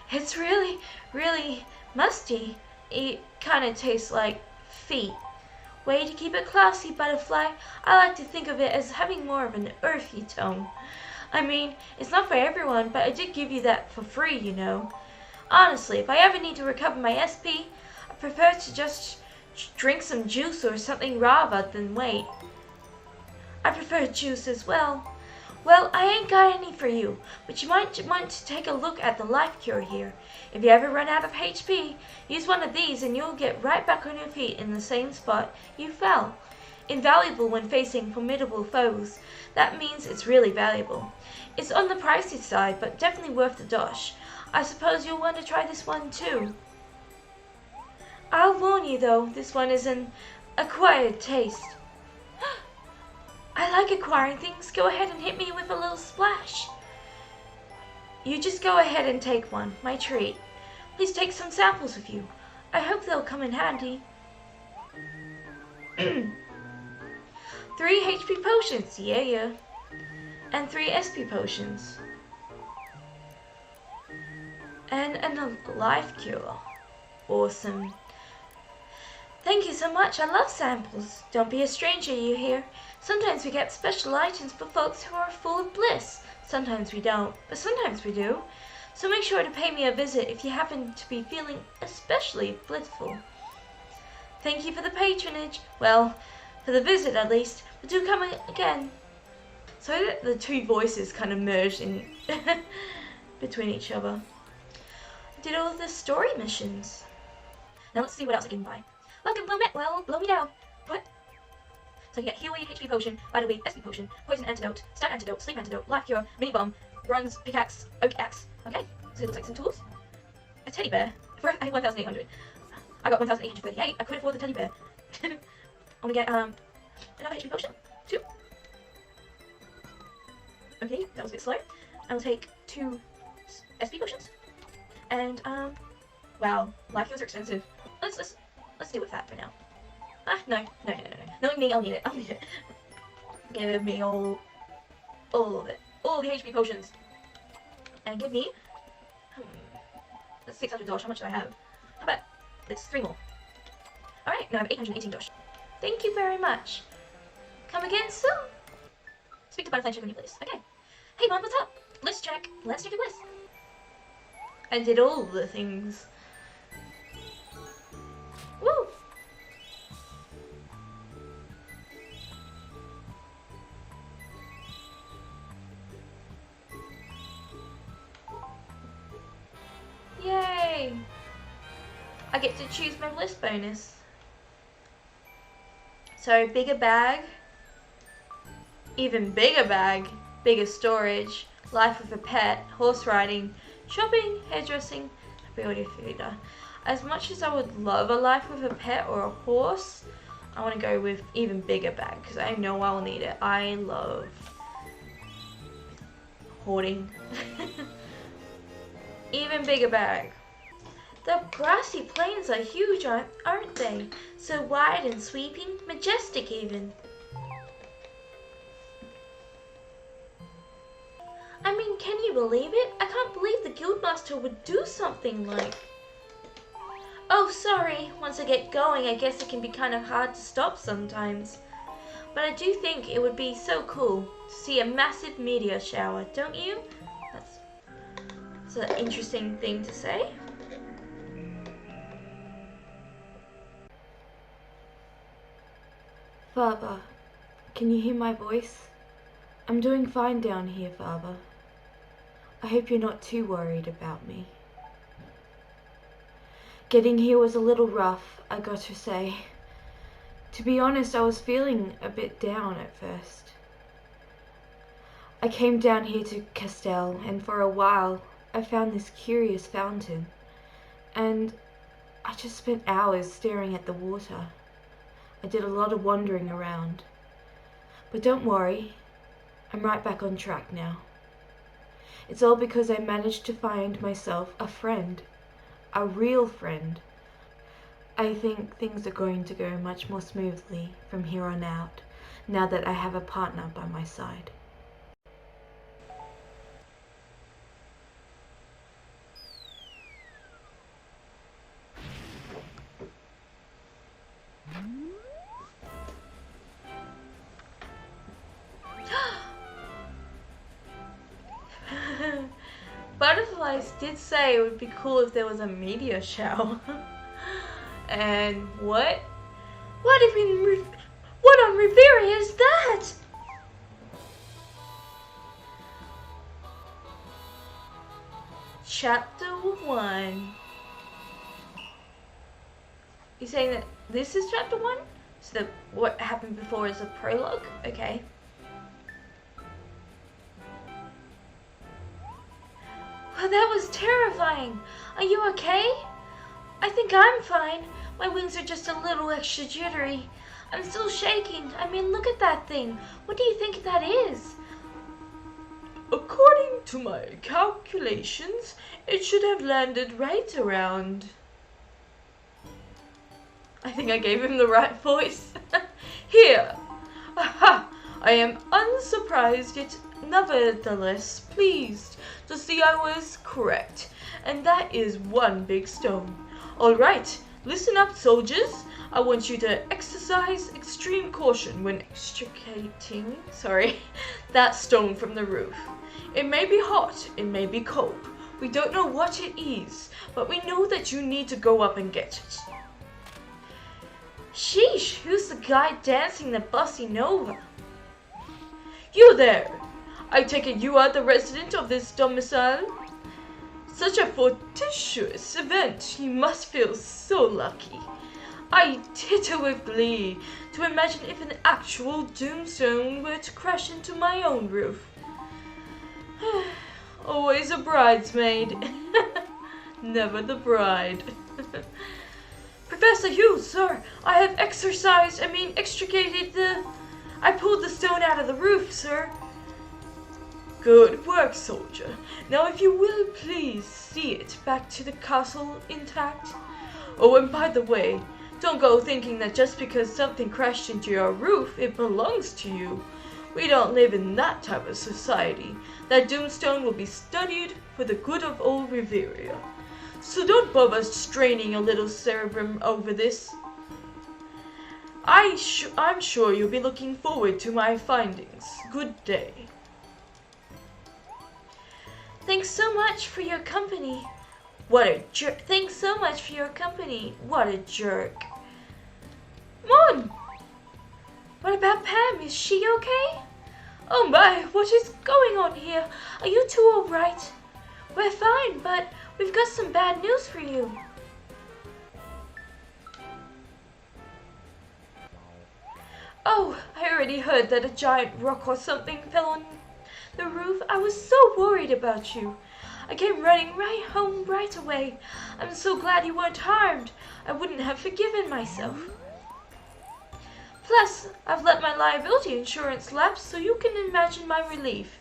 It's really, really musty. It kind of tastes like feet. Way to keep it classy, butterfly. I like to think of it as having more of an earthy tone. I mean, it's not for everyone, but I did give you that for free, you know. Honestly, if I ever need to recover my SP, I prefer to just drink some juice or something rather than wait. I prefer juice as well. Well, I ain't got any for you, but you might want to take a look at the life cure here. If you ever run out of HP, use one of these and you'll get right back on your feet in the same spot you fell. Invaluable when facing formidable foes. That means it's really valuable. It's on the pricey side, but definitely worth the dosh. I suppose you'll want to try this one too. I'll warn you though, this one is an acquired taste. I like acquiring things. Go ahead and hit me with a little splash. You just go ahead and take one, my treat. Please take some samples with you. I hope they'll come in handy. 3 HP potions, yeah. And 3 SP potions. And a life cure. Awesome. Thank you so much. I love samples. Don't be a stranger, you hear? Sometimes we get special items for folks who are full of bliss. Sometimes we don't, but sometimes we do. So make sure to pay me a visit if you happen to be feeling especially blissful. Thank you for the patronage. Well, for the visit at least. But do come again. So the two voices kind of merged in between each other. I did all of the story missions. Now let's see what else I can buy. Welcome, well, blow me down. What? So you get Heal Weight HP Potion, Vital Weight SP Potion, Poison Antidote, Stat Antidote, Sleep Antidote, Life Cure, Mini Bomb, Bronze Pickaxe, Oak Axe. Okay, so it looks like some tools. A teddy bear for 1,800. I got 1,838. I could afford the teddy bear. Only get another HP Potion. 2. Okay, that was a bit slow. I'll take 2 SP Potions. And wow, life cures are expensive. Let's deal with that for now. No. Knowing me, I'll need it. Give me all of it. All the HP potions. And give me that's $600. How much do I have? How about let's 3 more. Alright, now I have $818. Thank you very much. Come again soon. Speak to Butterfly and check on your bliss. Okay. Hey Mom, what's up? Let's check your bliss. I did all the things. Woo! Yay! I get to choose my bliss bonus. So, bigger bag, even bigger bag, bigger storage, life with a pet, horse riding, shopping, hairdressing, pre-order feeder. As much as I would love a life with a pet or a horse, I want to go with even bigger bag because I know I'll need it. I love hoarding. Even bigger bag. The grassy plains are huge, aren't they? So wide and sweeping, majestic even. I mean, can you believe it? I can't believe the Guildmaster would do something like... Oh, sorry. Once I get going, I guess it can be kind of hard to stop sometimes. But I do think it would be so cool to see a massive meteor shower, don't you? That's an interesting thing to say. Father, can you hear my voice? I'm doing fine down here, Father. I hope you're not too worried about me. Getting here was a little rough, I got to say. To be honest, I was feeling a bit down at first. I came down here to Castell, and for a while, I found this curious fountain. And I just spent hours staring at the water. I did a lot of wandering around. But don't worry, I'm right back on track now. It's all because I managed to find myself a friend. A real friend. I think things are going to go much more smoothly from here on out, now that I have a partner by my side. Butterflies did say it would be cool if there was a meteor shower. And what? What on Riveria is that? Chapter 1. You're saying that this is chapter 1? So what happened before is a prologue? Okay. Well, that was terrifying. Are you okay? I think I'm fine. My wings are just a little extra jittery. I'm still shaking. I mean, look at that thing. What do you think that is? According to my calculations, it should have landed right around... I think I gave him the right voice. Here. Aha! I am unsurprised yet nevertheless pleased to see I was correct, and that is one big stone. Alright, listen up, soldiers. I want you to exercise extreme caution when extricating, that stone from the roof. It may be hot, it may be cold. We don't know what it is, but we know that you need to go up and get it. Sheesh, who's the guy dancing the bossa nova? You there! I take it you are the resident of this domicile? Such a fortuitous event, you must feel so lucky. I titter with glee to imagine if an actual doomstone were to crash into my own roof. Always a bridesmaid, never the bride. Professor Hughes, sir, I have I pulled the stone out of the roof, sir. Good work, soldier. Now if you will please see it back to the castle intact. Oh, and by the way, don't go thinking that just because something crashed into your roof, it belongs to you. We don't live in that type of society. That doomstone will be studied for the good of old Riveria. So don't bother straining your little cerebrum over this. I'm sure you'll be looking forward to my findings. Good day. Thanks so much for your company. What a jerk. Thanks so much for your company. What a jerk. Mon! What about Pam? Is she okay? Oh my, what is going on here? Are you two alright? We're fine, but we've got some bad news for you. Oh, I already heard that a giant rock or something fell on the roof. I was so worried about you. I came running right home right away. I'm so glad you weren't harmed. I wouldn't have forgiven myself. Plus, I've let my liability insurance lapse, so you can imagine my relief.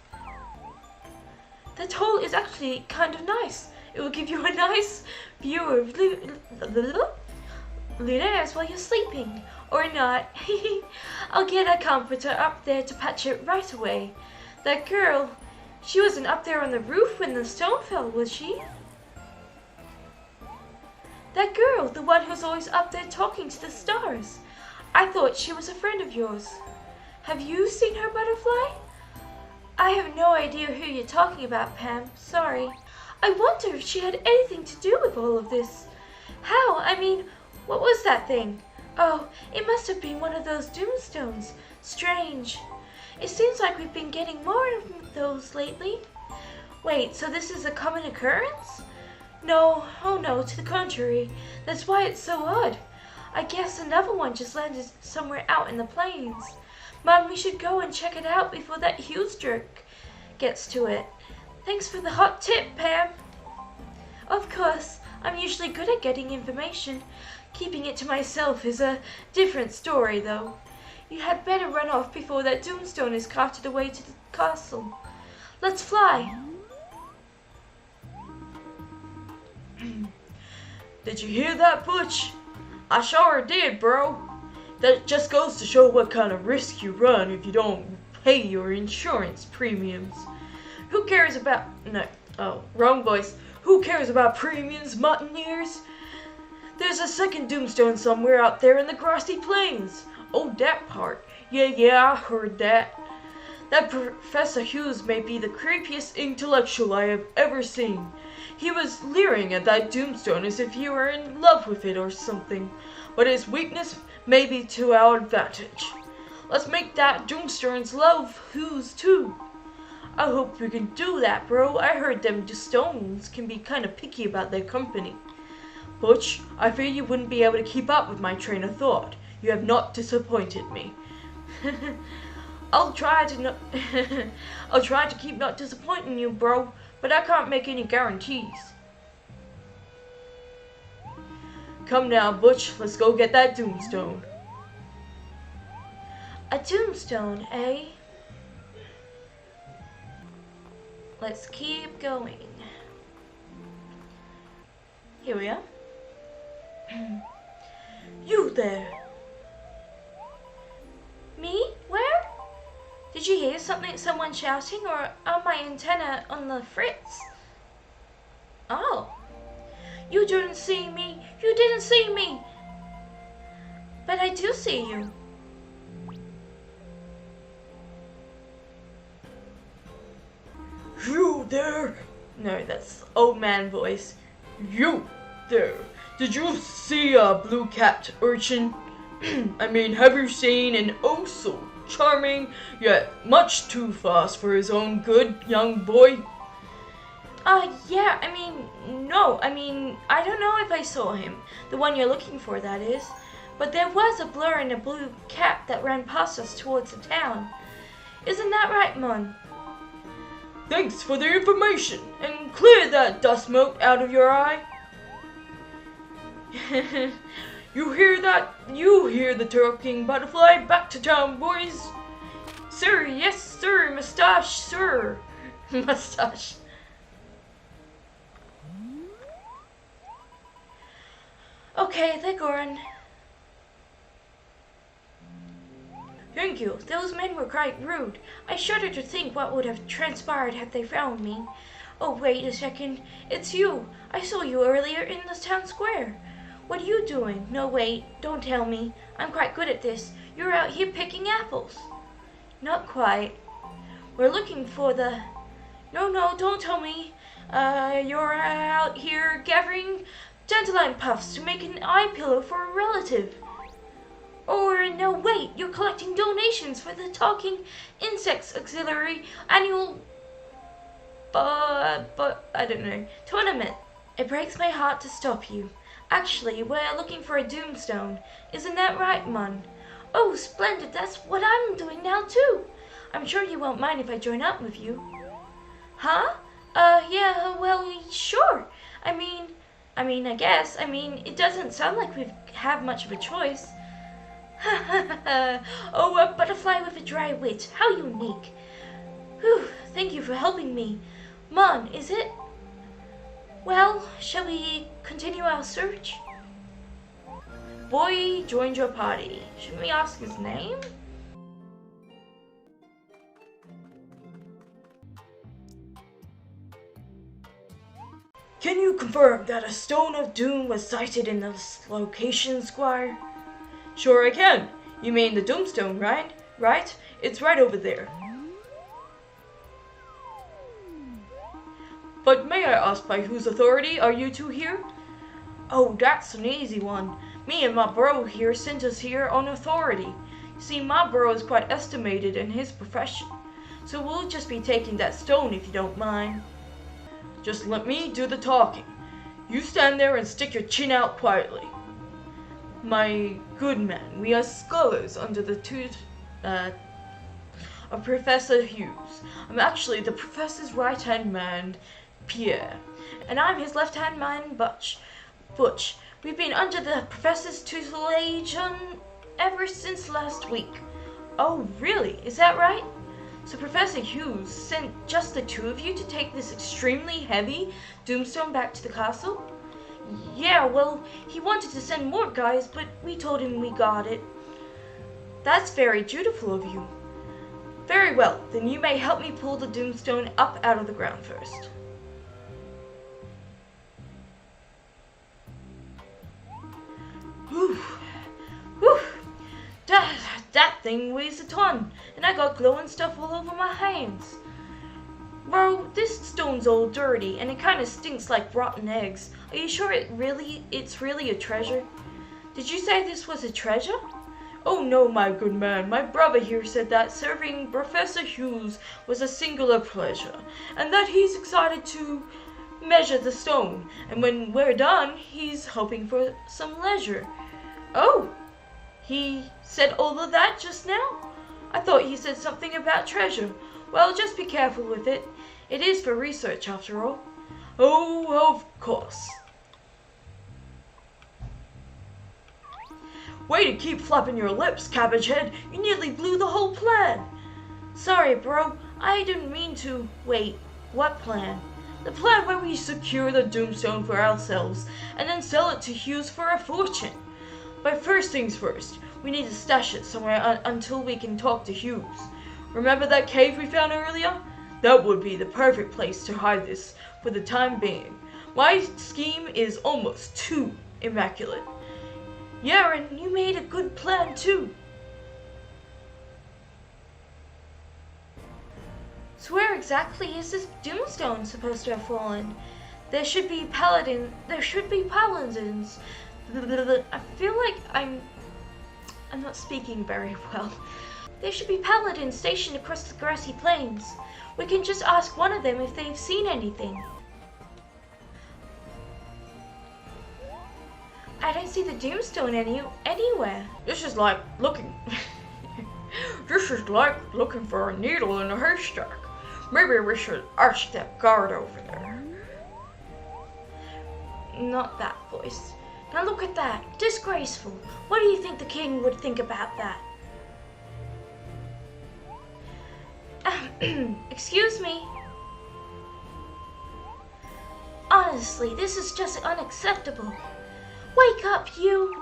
That hole is actually kind of nice. It will give you a nice view of lunares while you're sleeping. Or not. I'll get a comforter up there to patch it right away. That girl, she wasn't up there on the roof when the stone fell, was she? That girl, the one who's always up there talking to the stars. I thought she was a friend of yours. Have you seen her, Butterfly? I have no idea who you're talking about, Pam. Sorry. I wonder if she had anything to do with all of this. How? I mean, what was that thing? Oh, it must have been one of those doomstones. Strange. It seems like we've been getting more of those lately. Wait, so this is a common occurrence? No, oh no, to the contrary. That's why it's so odd. I guess another one just landed somewhere out in the plains. Mom, we should go and check it out before that huge jerk gets to it. Thanks for the hot tip, Pam. Of course, I'm usually good at getting information. Keeping it to myself is a different story, though. You had better run off before that doomstone is carted away to the castle. Let's fly. Did you hear that, Butch? I sure did, bro. That just goes to show what kind of risk you run if you don't pay your insurance premiums. Who cares about... No, oh, wrong voice. Who cares about premiums, mutineers? There's a second doomstone somewhere out there in the grassy plains. Oh, that part. Yeah, I heard that. That Professor Hughes may be the creepiest intellectual I have ever seen. He was leering at that doomstone as if he were in love with it or something. But his weakness may be to our advantage. Let's make that doomstone's love Hughes too. I hope we can do that, bro. I heard them stones can be kind of picky about their company. Butch, I fear you wouldn't be able to keep up with my train of thought. You have not disappointed me. I'll try to keep not disappointing you, bro, but I can't make any guarantees. Come now, Butch, let's go get that doomstone. A doomstone, eh? Let's keep going. Here we are. You there! Me? Where? Did you hear someone shouting, or are my antenna on the fritz? Oh. You didn't see me. You didn't see me. But I do see you. You there? No, that's old man voice. You there. Did you see a blue-capped urchin? I mean, have you seen an oh so charming, yet much too fast for his own good young boy? Yeah, I don't know if I saw him. The one you're looking for, that is. But there was a blur in a blue cap that ran past us towards the town. Isn't that right, Mon? Thanks for the information, and clear that dust mote out of your eye. You hear that? You hear the talking butterfly. Back to town, boys. Sir, yes, sir. Mustache, sir. Mustache. Okay, they're gone. Thank you. Those men were quite rude. I shudder to think what would have transpired had they found me. Oh, wait a second. It's you. I saw you earlier in the town square. What are you doing? No, wait. Don't tell me. I'm quite good at this. You're out here picking apples. Not quite. We're looking for the... No, don't tell me. You're out here gathering dandelion puffs to make an eye pillow for a relative. Or, no, wait. You're collecting donations for the Talking Insects Auxiliary annual... I don't know. Tournament. It breaks my heart to stop you. Actually, we're looking for a doomstone. Isn't that right, Mon? Oh, splendid. That's what I'm doing now, too. I'm sure you won't mind if I join up with you. Huh? Yeah, well, sure. I guess. It doesn't sound like we have much of a choice. Oh, a butterfly with a dry wit. How unique. Whew, thank you for helping me. Mon, is it? Well, shall we continue our search? Boy joined your party. Shouldn't we ask his name? Can you confirm that a stone of doom was sighted in this location, Squire? Sure I can. You mean the Doomstone, right? Right? It's right over there. But may I ask by whose authority are you two here? Oh, that's an easy one. Me and my bro here sent us here on authority. You see, my bro is quite estimated in his profession, so we'll just be taking that stone if you don't mind. Just let me do the talking. You stand there and stick your chin out quietly. My good man, we are scholars under the tutelage of Professor Hughes. I'm actually the professor's right-hand man, Pierre, and I'm his left-hand man, Butch. We've been under the professor's tutelage ever since last week. Oh, really? Is that right? So Professor Hughes sent just the two of you to take this extremely heavy doomstone back to the castle? Yeah, well, he wanted to send more guys, but we told him we got it. That's very dutiful of you. Very well, then you may help me pull the doomstone up out of the ground first. Whew. Whew. That thing weighs a ton, and I got glowing stuff all over my hands. Bro, this stone's all dirty, and it kinda stinks like rotten eggs. Are you sure it's really a treasure? Did you say this was a treasure? Oh no, my good man, my brother here said that serving Professor Hughes was a singular pleasure, and that he's excited to measure the stone, and when we're done, he's hoping for some leisure. Oh, he said all of that just now? I thought he said something about treasure. Well, just be careful with it. It is for research, after all. Oh, of course. Way to keep flapping your lips, cabbage head. You nearly blew the whole plan. Sorry, bro. I didn't mean to. Wait, what plan? The plan where we secure the doomstone for ourselves and then sell it to Hughes for a fortune. But first things first, we need to stash it somewhere until we can talk to Hughes. Remember that cave we found earlier? That would be the perfect place to hide this for the time being. My scheme is almost too immaculate. Yeah, and you made a good plan too. So where exactly is this Doomstone supposed to have fallen? There should be paladins. I feel like I'm not speaking very well. There should be paladins stationed across the grassy plains. We can just ask one of them if they've seen anything. I don't see the Doomstone anywhere. This is like looking. This is like looking for a needle in a haystack. Maybe we should ask that guard over there. Not that voice. Now look at that. Disgraceful. What do you think the king would think about that? Excuse me. Honestly, this is just unacceptable. Wake up, you.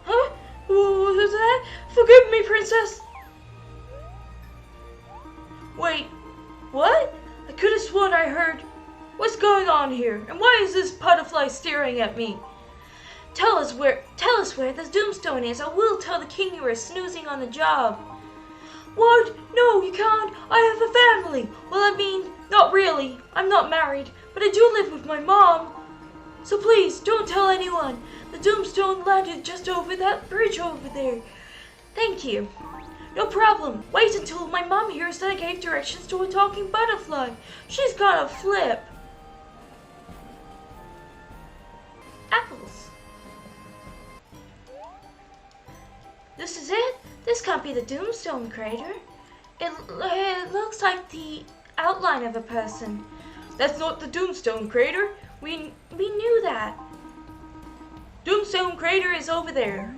Huh? What was that? Forgive me, princess. Wait, what? I could have sworn I heard. What's going on here? And why is this butterfly staring at me? Tell us where the Doomstone is, or we'll tell the king you were snoozing on the job. What? No, you can't. I have a family. Well, I mean, not really. I'm not married, but I do live with my mom. So please, don't tell anyone. The Doomstone landed just over that bridge over there. Thank you. No problem. Wait until my mom hears that I gave directions to a talking butterfly. She's gonna flip. Apples. This is it? This can't be the Doomstone crater. It looks like the outline of a person. That's not the Doomstone crater. We knew that. Doomstone crater is over there.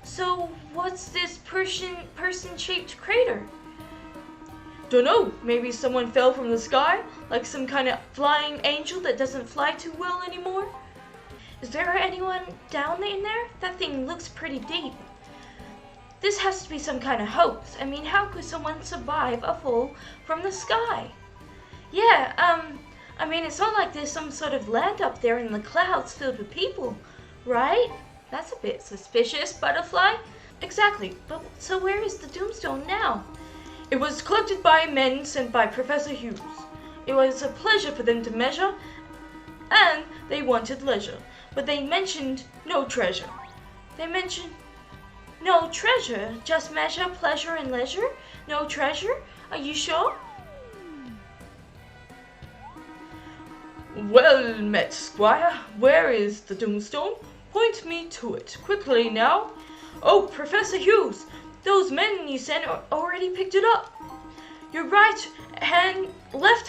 So what's this person-shaped crater? Dunno, maybe someone fell from the sky, like some kind of flying angel that doesn't fly too well anymore. Is there anyone down in there? That thing looks pretty deep. This has to be some kind of hoax. I mean, how could someone survive a fall from the sky? Yeah, I mean, it's not like there's some sort of land up there in the clouds filled with people, right? That's a bit suspicious, butterfly. Exactly, but so where is the Doomstone now? It was collected by men sent by Professor Hughes. It was a pleasure for them to measure, and they wanted leisure, but they mentioned no treasure. They mentioned no treasure? Just measure, pleasure, and leisure? No treasure? Are you sure? Well met, Squire. Where is the Doomstone? Point me to it, quickly now. Oh, Professor Hughes, those men you sent already picked it up. Your right and left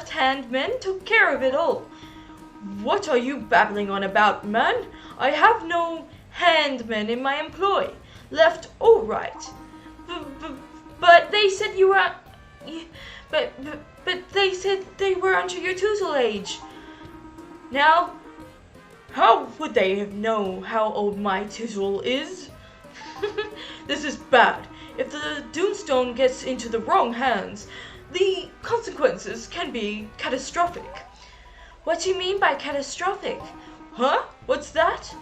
hand men took care of it all. What are you babbling on about, man? I have no handmen in my employ, left or right. But they said you were... But they said they were under your tutelage. Now, how would they have known how old my tutel is? This is bad. If the Doomstone gets into the wrong hands, the consequences can be catastrophic. What do you mean by catastrophic? Huh? What's that?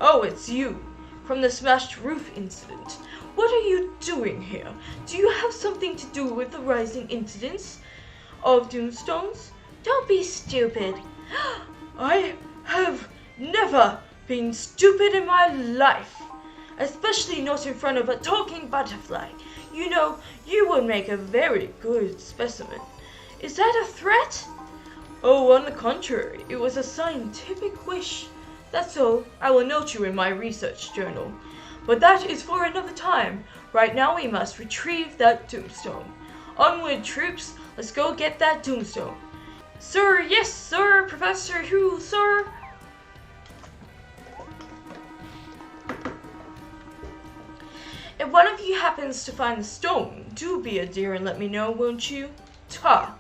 Oh, it's you, from the smashed roof incident. What are you doing here? Do you have something to do with the rising incidence of Doomstones? Don't be stupid. I have never been stupid in my life, especially not in front of a talking butterfly. You know, you would make a very good specimen. Is that a threat? Oh, on the contrary, it was a scientific wish. That's all. I will note you in my research journal. But that is for another time. Right now we must retrieve that Doomstone. Onward, troops. Let's go get that Doomstone. Sir, yes, sir. Professor Hughes, sir. If one of you happens to find the stone, do be a dear and let me know, won't you? Ta.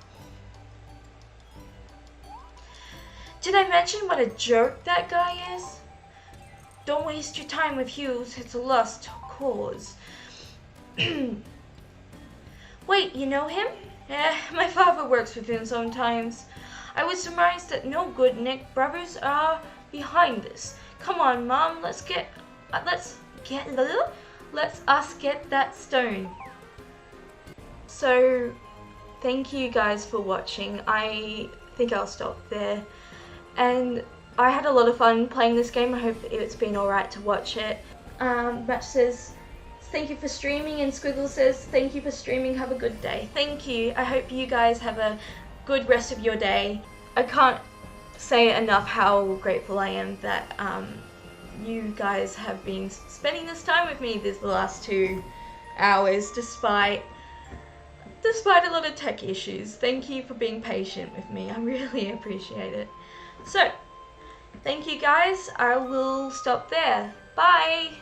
Did I mention what a jerk that guy is? Don't waste your time with Hughes, it's a lost cause. Wait, you know him? Yeah, my father works with him sometimes. I was surprised that no good Nick brothers are behind this. Come on, Mom, let's us get that stone. So, thank you guys for watching. I think I'll stop there. And I had a lot of fun playing this game. I hope it's been alright to watch it. Match says, thank you for streaming, and Squiggle says, thank you for streaming, have a good day. Thank you. I hope you guys have a good rest of your day. I can't say enough how grateful I am that you guys have been spending this time with me the last 2 hours despite a lot of tech issues. Thank you for being patient with me. I really appreciate it. So, thank you guys. I will stop there. Bye!